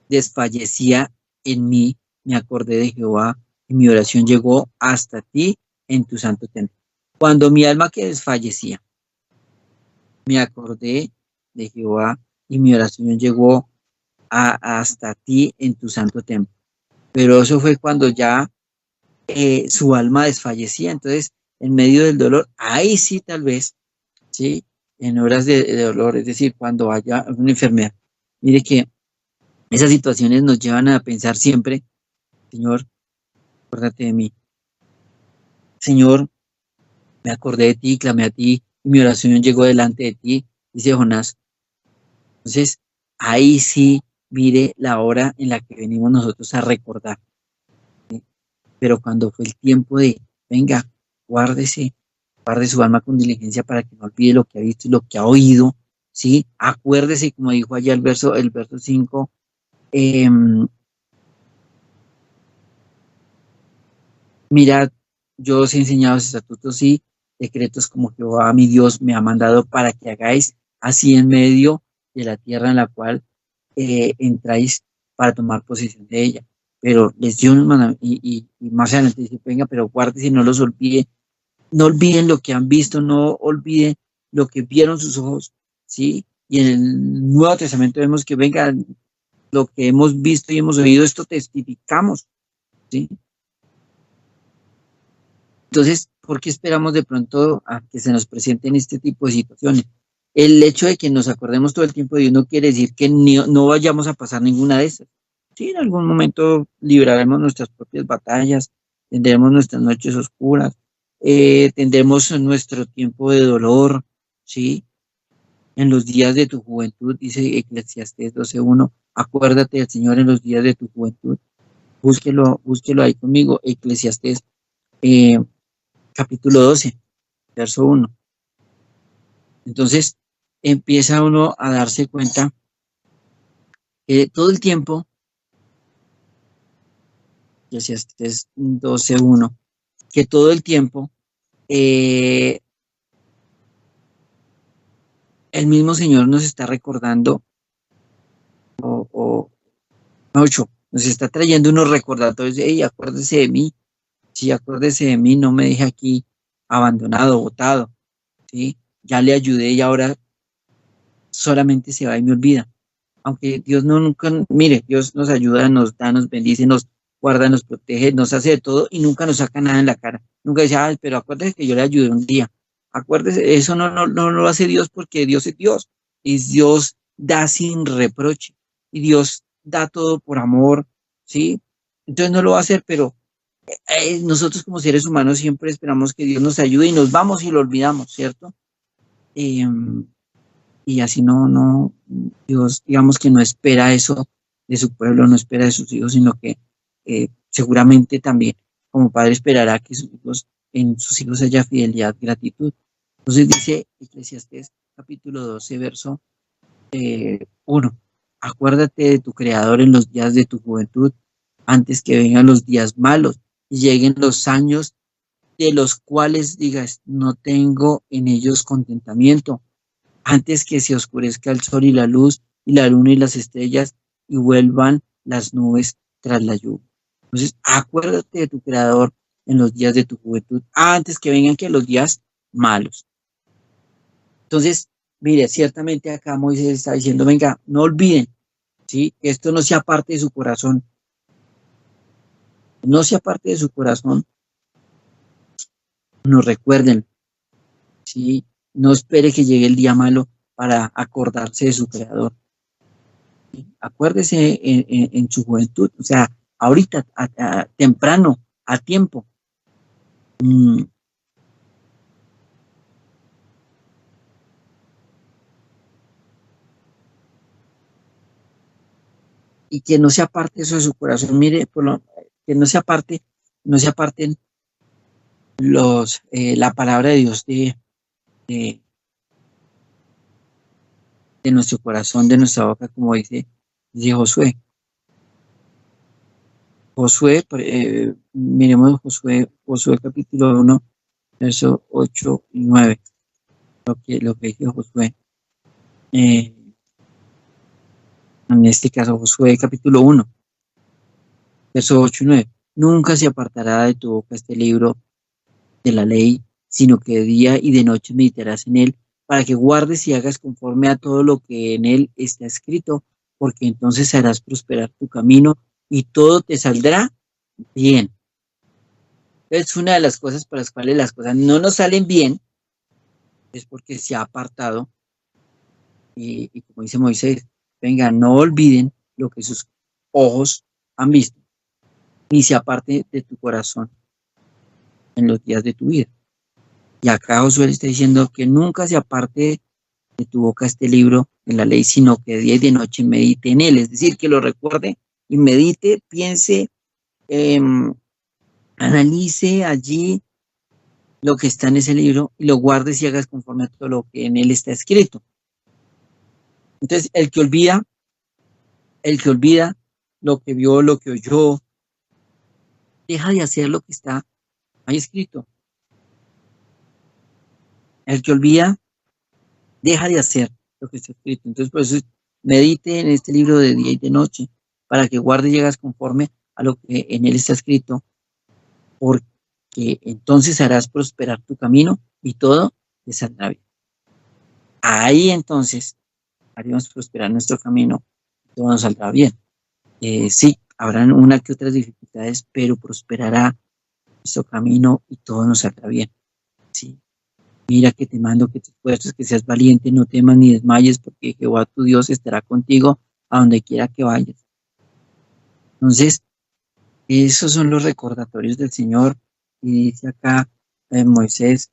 desfallecía en mí, me acordé de Jehová y mi oración llegó hasta ti en tu santo templo. Cuando mi alma que desfallecía, me acordé de Jehová y mi oración llegó hasta ti en tu santo templo. Pero eso fue cuando ya su alma desfallecía. Entonces, en medio del dolor, ahí sí tal vez, ¿sí? En horas de dolor, es decir, cuando haya una enfermedad. Mire que esas situaciones nos llevan a pensar siempre, Señor, acuérdate de mí. Señor, me acordé de ti, clamé a ti, y mi oración llegó delante de ti, dice Jonás. Entonces, ahí sí, mire la hora en la que venimos nosotros a recordar. ¿Sí? Pero cuando fue el tiempo de, venga, guárdese, guarde su alma con diligencia para que no olvide lo que ha visto y lo que ha oído, ¿sí? Acuérdese, como dijo allá el verso 5, mirad, yo os he enseñado los estatutos y decretos como Jehová mi Dios me ha mandado para que hagáis así en medio de la tierra en la cual entráis para tomar posesión de ella. Pero les dio unos mandamientos y más adelante dice, venga, pero guarde si no los olvide, no olviden lo que han visto, no olviden lo que vieron sus ojos, ¿sí? Y en el Nuevo Testamento vemos que, venga, lo que hemos visto y hemos oído, esto testificamos, ¿sí? Entonces, ¿por qué esperamos de pronto a que se nos presenten este tipo de situaciones? El hecho de que nos acordemos todo el tiempo de Dios no quiere decir que no vayamos a pasar ninguna de esas. Sí, en algún momento libraremos nuestras propias batallas, tendremos nuestras noches oscuras, tendremos nuestro tiempo de dolor, ¿sí? En los días de tu juventud, dice Eclesiastés 12:1, acuérdate del Señor en los días de tu juventud. Búsquelo ahí conmigo, Eclesiastés eh, capítulo 12, verso 1. Entonces empieza uno a darse cuenta que todo el tiempo, Eclesiastés 12:1, que todo el tiempo eh, el mismo Señor nos está recordando o mucho, nos está trayendo unos recordatorios de, hey, acuérdese de mí, sí, acuérdese de mí, no me deje aquí abandonado, botado, ¿sí? Ya le ayudé y ahora solamente se va y me olvida. Aunque Dios no nunca, mire, Dios nos ayuda, nos da, nos bendice, nos guarda, nos protege, nos hace de todo y nunca nos saca nada en la cara. Nunca dice, ay, pero acuérdese que yo le ayudé un día. Acuérdese, eso no lo hace Dios porque Dios es Dios. Y Dios da sin reproche. Y Dios da todo por amor, ¿sí? Entonces no lo va a hacer, pero nosotros como seres humanos siempre esperamos que Dios nos ayude y nos vamos y lo olvidamos, ¿cierto? Eh, y así Dios, digamos que no espera eso de su pueblo, no espera de sus hijos, sino que seguramente también como padre esperará que en sus hijos haya fidelidad, gratitud. Entonces dice Eclesiastés capítulo 12, verso 1, acuérdate de tu Creador en los días de tu juventud, antes que vengan los días malos y lleguen los años de los cuales digas, no tengo en ellos contentamiento, antes que se oscurezca el sol y la luz, y la luna y las estrellas, y vuelvan las nubes tras la lluvia. Entonces, acuérdate de tu Creador en los días de tu juventud, antes que vengan que los días malos. Entonces, mire, ciertamente acá Moisés está diciendo, venga, no olviden, ¿sí? Que esto no sea parte de su corazón, no sea parte de su corazón, nos recuerden, ¿sí? No espere que llegue el día malo para acordarse de su Creador. Acuérdese en su juventud, o sea, ahorita, temprano, a tiempo. Y que no se aparte eso de su corazón, mire, que no se aparten la palabra de Dios de, de nuestro corazón, de nuestra boca, como dice Josué. Josué, miremos Josué capítulo 1, verso 8 y 9, lo que dice Josué. En este caso, Josué capítulo 1, verso 8 y 9. Nunca se apartará de tu boca este libro de la ley, sino que de día y de noche meditarás en él, para que guardes y hagas conforme a todo lo que en él está escrito, porque entonces harás prosperar tu camino y todo te saldrá bien. Es una de las cosas por las cuales las cosas no nos salen bien, es porque se ha apartado y como dice Moisés, venga, no olviden lo que sus ojos han visto, ni se aparte de tu corazón en los días de tu vida. Y acá Josué está diciendo que nunca se aparte de tu boca este libro de la ley, sino que de día y de noche medite en él, es decir, que lo recuerde y medite, piense, eh, analice allí lo que está en ese libro y lo guardes y hagas conforme a todo lo que en él está escrito. Entonces, el que olvida lo que vio, lo que oyó, deja de hacer lo que está ahí escrito. El que olvida, deja de hacer lo que está escrito. Entonces, por eso medite en este libro de día y de noche, para que guardes y hagas conforme a lo que en él está escrito, porque entonces harás prosperar tu camino y todo te saldrá bien. Ahí entonces haremos prosperar nuestro camino y todo nos saldrá bien. Sí, habrán una que otras dificultades, pero prosperará nuestro camino y todo nos saldrá bien. Sí. Mira que te mando que te esfuerces, que seas valiente, no temas ni desmayes, porque Jehová tu Dios estará contigo a donde quiera que vayas. Entonces, esos son los recordatorios del Señor. Y dice acá Moisés,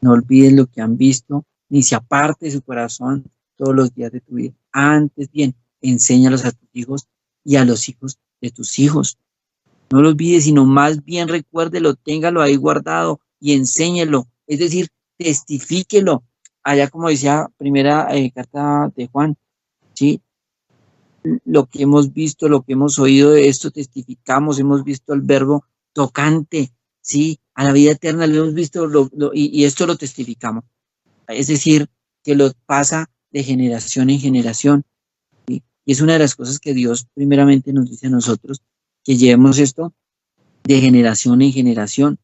no olvides lo que han visto, ni se aparte de su corazón todos los días de tu vida. Antes bien, enséñalos a tus hijos y a los hijos de tus hijos. No lo olvides, sino más bien recuérdelo, téngalo ahí guardado y enséñelo. Es decir, testifíquelo. Allá como decía primera carta de Juan, ¿sí? Lo que hemos visto, lo que hemos oído de esto, testificamos, hemos visto el verbo tocante, ¿sí? A la vida eterna lo hemos visto y esto lo testificamos. Es decir, que lo pasa de generación en generación. ¿Sí? Y es una de las cosas que Dios primeramente nos dice a nosotros, que llevemos esto de generación en generación,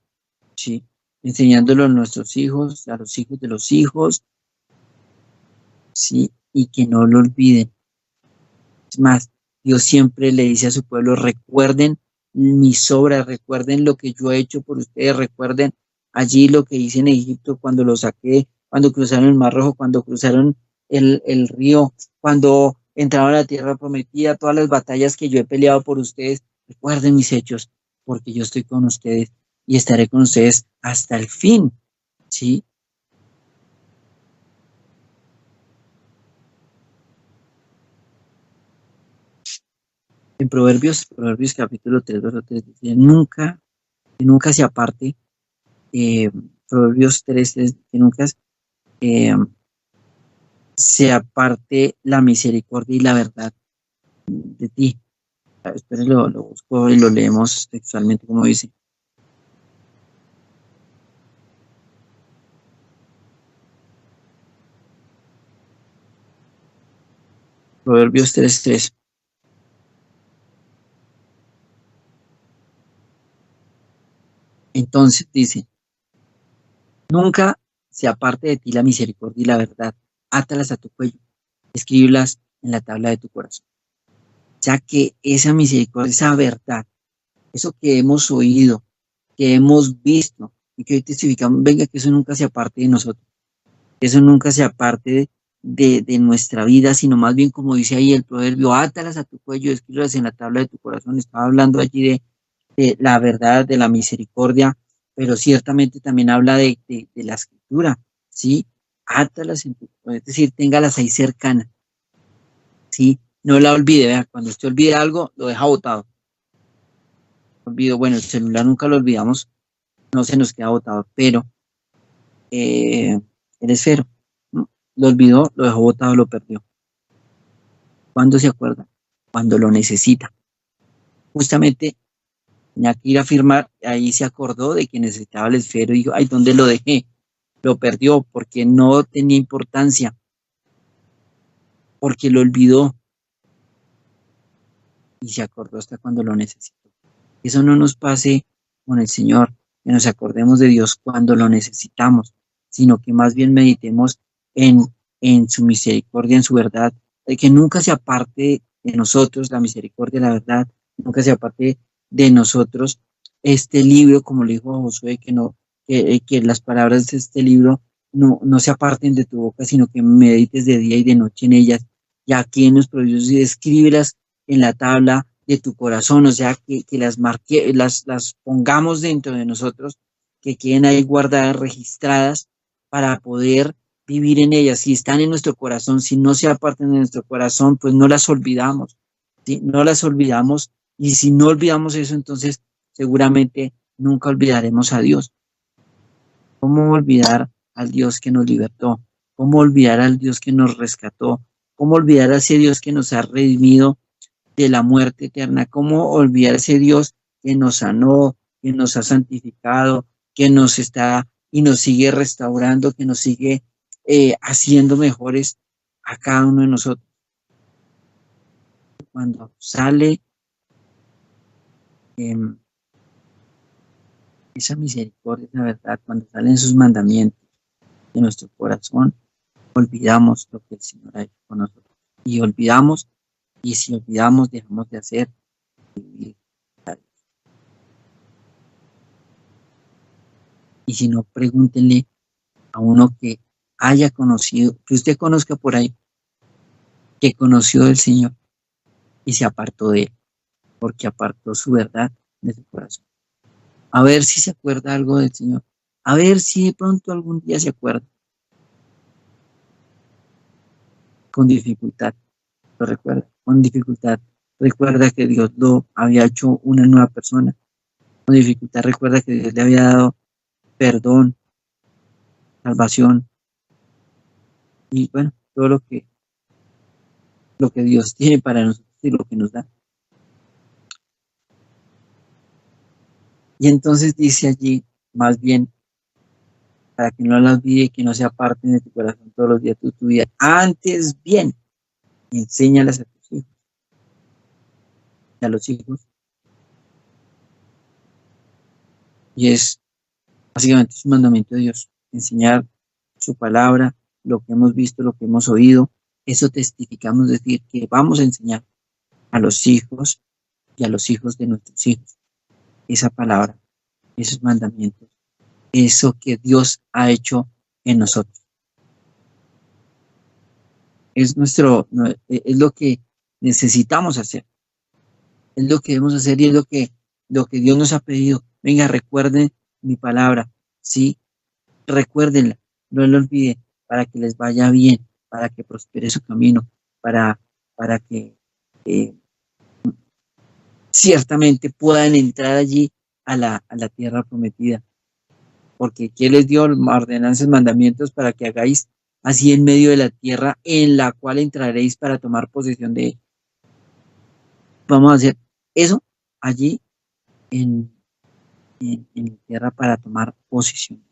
¿sí? Enseñándolo a nuestros hijos, a los hijos de los hijos, ¿sí? Y que no lo olviden. Es más, Dios siempre le dice a su pueblo, recuerden mis obras, recuerden lo que yo he hecho por ustedes, recuerden allí lo que hice en Egipto cuando lo saqué, cuando cruzaron el Mar Rojo, cuando cruzaron el río, cuando entraron a la tierra prometida, todas las batallas que yo he peleado por ustedes, recuerden mis hechos, porque yo estoy con ustedes y estaré con ustedes hasta el fin, ¿sí? En Proverbios capítulo 3 verso 3 dice, nunca se aparte, eh, Proverbios 3, que nunca eh, se aparte la misericordia y la verdad de ti. Espera, lo busco y lo leemos textualmente como dice. Proverbios 3:3. Entonces dice, nunca se aparte de ti la misericordia y la verdad. Átalas a tu cuello, escríbelas en la tabla de tu corazón. Ya que esa misericordia, esa verdad, eso que hemos oído, que hemos visto y que hoy testificamos, venga, que eso nunca se aparte de nosotros. Eso nunca se aparte de nuestra vida, sino más bien como dice ahí el proverbio, átalas a tu cuello, escríbelas en la tabla de tu corazón. Estaba hablando allí de la verdad, de la misericordia, pero ciertamente también habla de la escritura, ¿sí? Átalas en tu, es decir, téngalas ahí cercanas, ¿sí? No la olvide, vea, cuando usted olvida algo, lo deja botado. Olvido, bueno, el celular nunca lo olvidamos, no se nos queda botado, pero el esfero, ¿no? Lo olvidó, lo dejó botado, lo perdió. ¿Cuándo se acuerda? Cuando lo necesita. Justamente tenía que ir a firmar, ahí se acordó de que necesitaba el esfero y dijo, ay, ¿dónde lo dejé? Lo perdió porque no tenía importancia, porque lo olvidó. y se acordó hasta cuando lo necesitó. Que eso no nos pase con el Señor, que nos acordemos de Dios cuando lo necesitamos, sino que más bien meditemos en, en su misericordia, en su verdad, de que nunca se aparte de nosotros la misericordia, la verdad, nunca se aparte de nosotros este libro, como le dijo a Josué, que las palabras de este libro no se aparten de tu boca, sino que medites de día y de noche en ellas. Y aquí en los proverbios y escríbelas en la tabla de tu corazón, o sea, que las marque, las pongamos dentro de nosotros, que queden ahí guardadas, registradas, para poder vivir en ellas. Si están en nuestro corazón, si no se apartan de nuestro corazón, pues no las olvidamos, ¿sí? No las olvidamos, y si no olvidamos eso, entonces seguramente nunca olvidaremos a Dios. ¿Cómo olvidar al Dios que nos libertó? ¿Cómo olvidar al Dios que nos rescató? ¿Cómo olvidar a ese Dios que nos ha redimido de la muerte eterna? ¿Cómo olvidar a ese Dios que nos sanó, que nos ha santificado, que nos está y nos sigue restaurando, que nos sigue haciendo mejores a cada uno de nosotros? Cuando sale eh, esa misericordia, esa verdad, cuando salen sus mandamientos de nuestro corazón, olvidamos lo que el Señor ha hecho con nosotros. Y olvidamos, y si olvidamos, dejamos de hacer. Y si no, pregúntenle a uno que haya conocido, que usted conozca por ahí, que conoció del Señor y se apartó de él, porque apartó su verdad de su corazón. A ver si se acuerda algo del Señor. A ver si de pronto algún día se acuerda. Con dificultad, lo recuerda, con dificultad. Recuerda que Dios lo había hecho una nueva persona. Con dificultad recuerda que Dios le había dado perdón, salvación y bueno, todo lo que Dios tiene para nosotros y lo que nos da. Y entonces dice allí, más bien, para que no la olvide y que no se aparten de tu corazón todos los días de tu vida. Antes bien, enséñalas a tus hijos y a los hijos. Y es básicamente un mandamiento de Dios, enseñar su palabra, lo que hemos visto, lo que hemos oído. Eso testificamos, decir, que vamos a enseñar a los hijos y a los hijos de nuestros hijos esa palabra, esos mandamientos, eso que Dios ha hecho en nosotros. Es es lo que necesitamos hacer, es lo que debemos hacer y es lo que Dios nos ha pedido. Venga, recuerden mi palabra, sí, recuérdenla, no la olviden, para que les vaya bien, para que prospere su camino, para, para que eh, ciertamente puedan entrar allí a la tierra prometida, porque ¿quién les dio ordenanzas, mandamientos para que hagáis así en medio de la tierra en la cual entraréis para tomar posesión de ella? Vamos a hacer eso allí en, en la tierra para tomar posesión.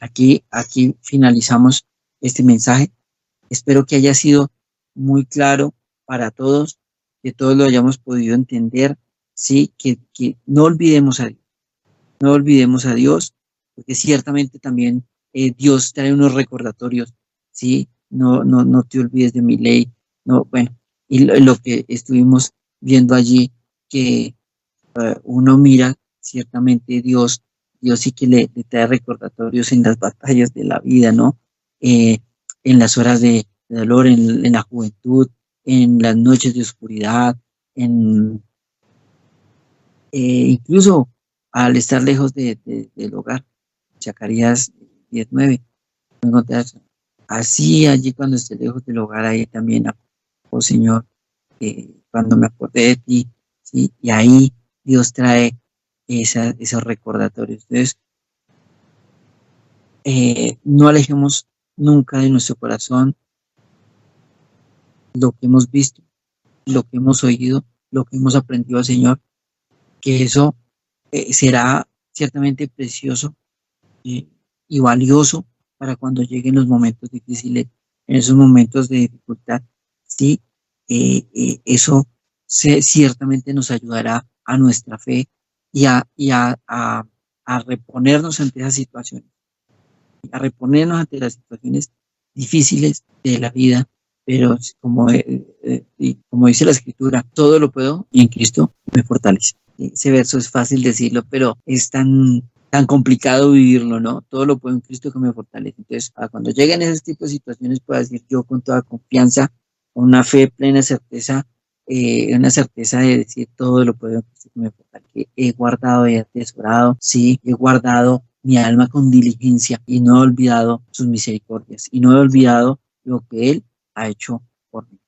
Aquí finalizamos este mensaje. Espero que haya sido muy claro para todos, que todos lo hayamos podido entender, sí, que no olvidemos a Dios, no olvidemos a Dios, porque ciertamente también Dios trae unos recordatorios, sí, no te olvides de mi ley, no, bueno, y lo que estuvimos viendo allí, que uno mira, ciertamente Dios sí que le trae recordatorios en las batallas de la vida, ¿no? En las horas de dolor, en la juventud, en las noches de oscuridad, en incluso al estar lejos del hogar. Zacarías 19. Así allí cuando esté lejos del hogar, ahí también, oh Señor, cuando me acordé de ti, ¿sí? Y ahí Dios trae esos recordatorios. Entonces, no alejemos nunca de nuestro corazón lo que hemos visto, lo que hemos oído, lo que hemos aprendido al Señor, que eso será ciertamente precioso eh, y valioso para cuando lleguen los momentos difíciles, en esos momentos de dificultad, sí, eso ciertamente nos ayudará a nuestra fe y a reponernos ante esas situaciones, a reponernos ante las situaciones difíciles de la vida, pero y como dice la Escritura, todo lo puedo y en Cristo me fortalece. Ese verso es fácil decirlo, pero es tan complicado vivirlo, ¿no? Todo lo puedo en Cristo que me fortalece. Entonces, cuando lleguen esos tipos de situaciones, puedo decir yo con toda confianza, con una fe, plena certeza, una certeza de decir todo lo puedo en Cristo que me fortalece. Que he guardado y atesorado, sí, he guardado mi alma con diligencia y no he olvidado sus misericordias y no he olvidado lo que Él ha hecho por mí.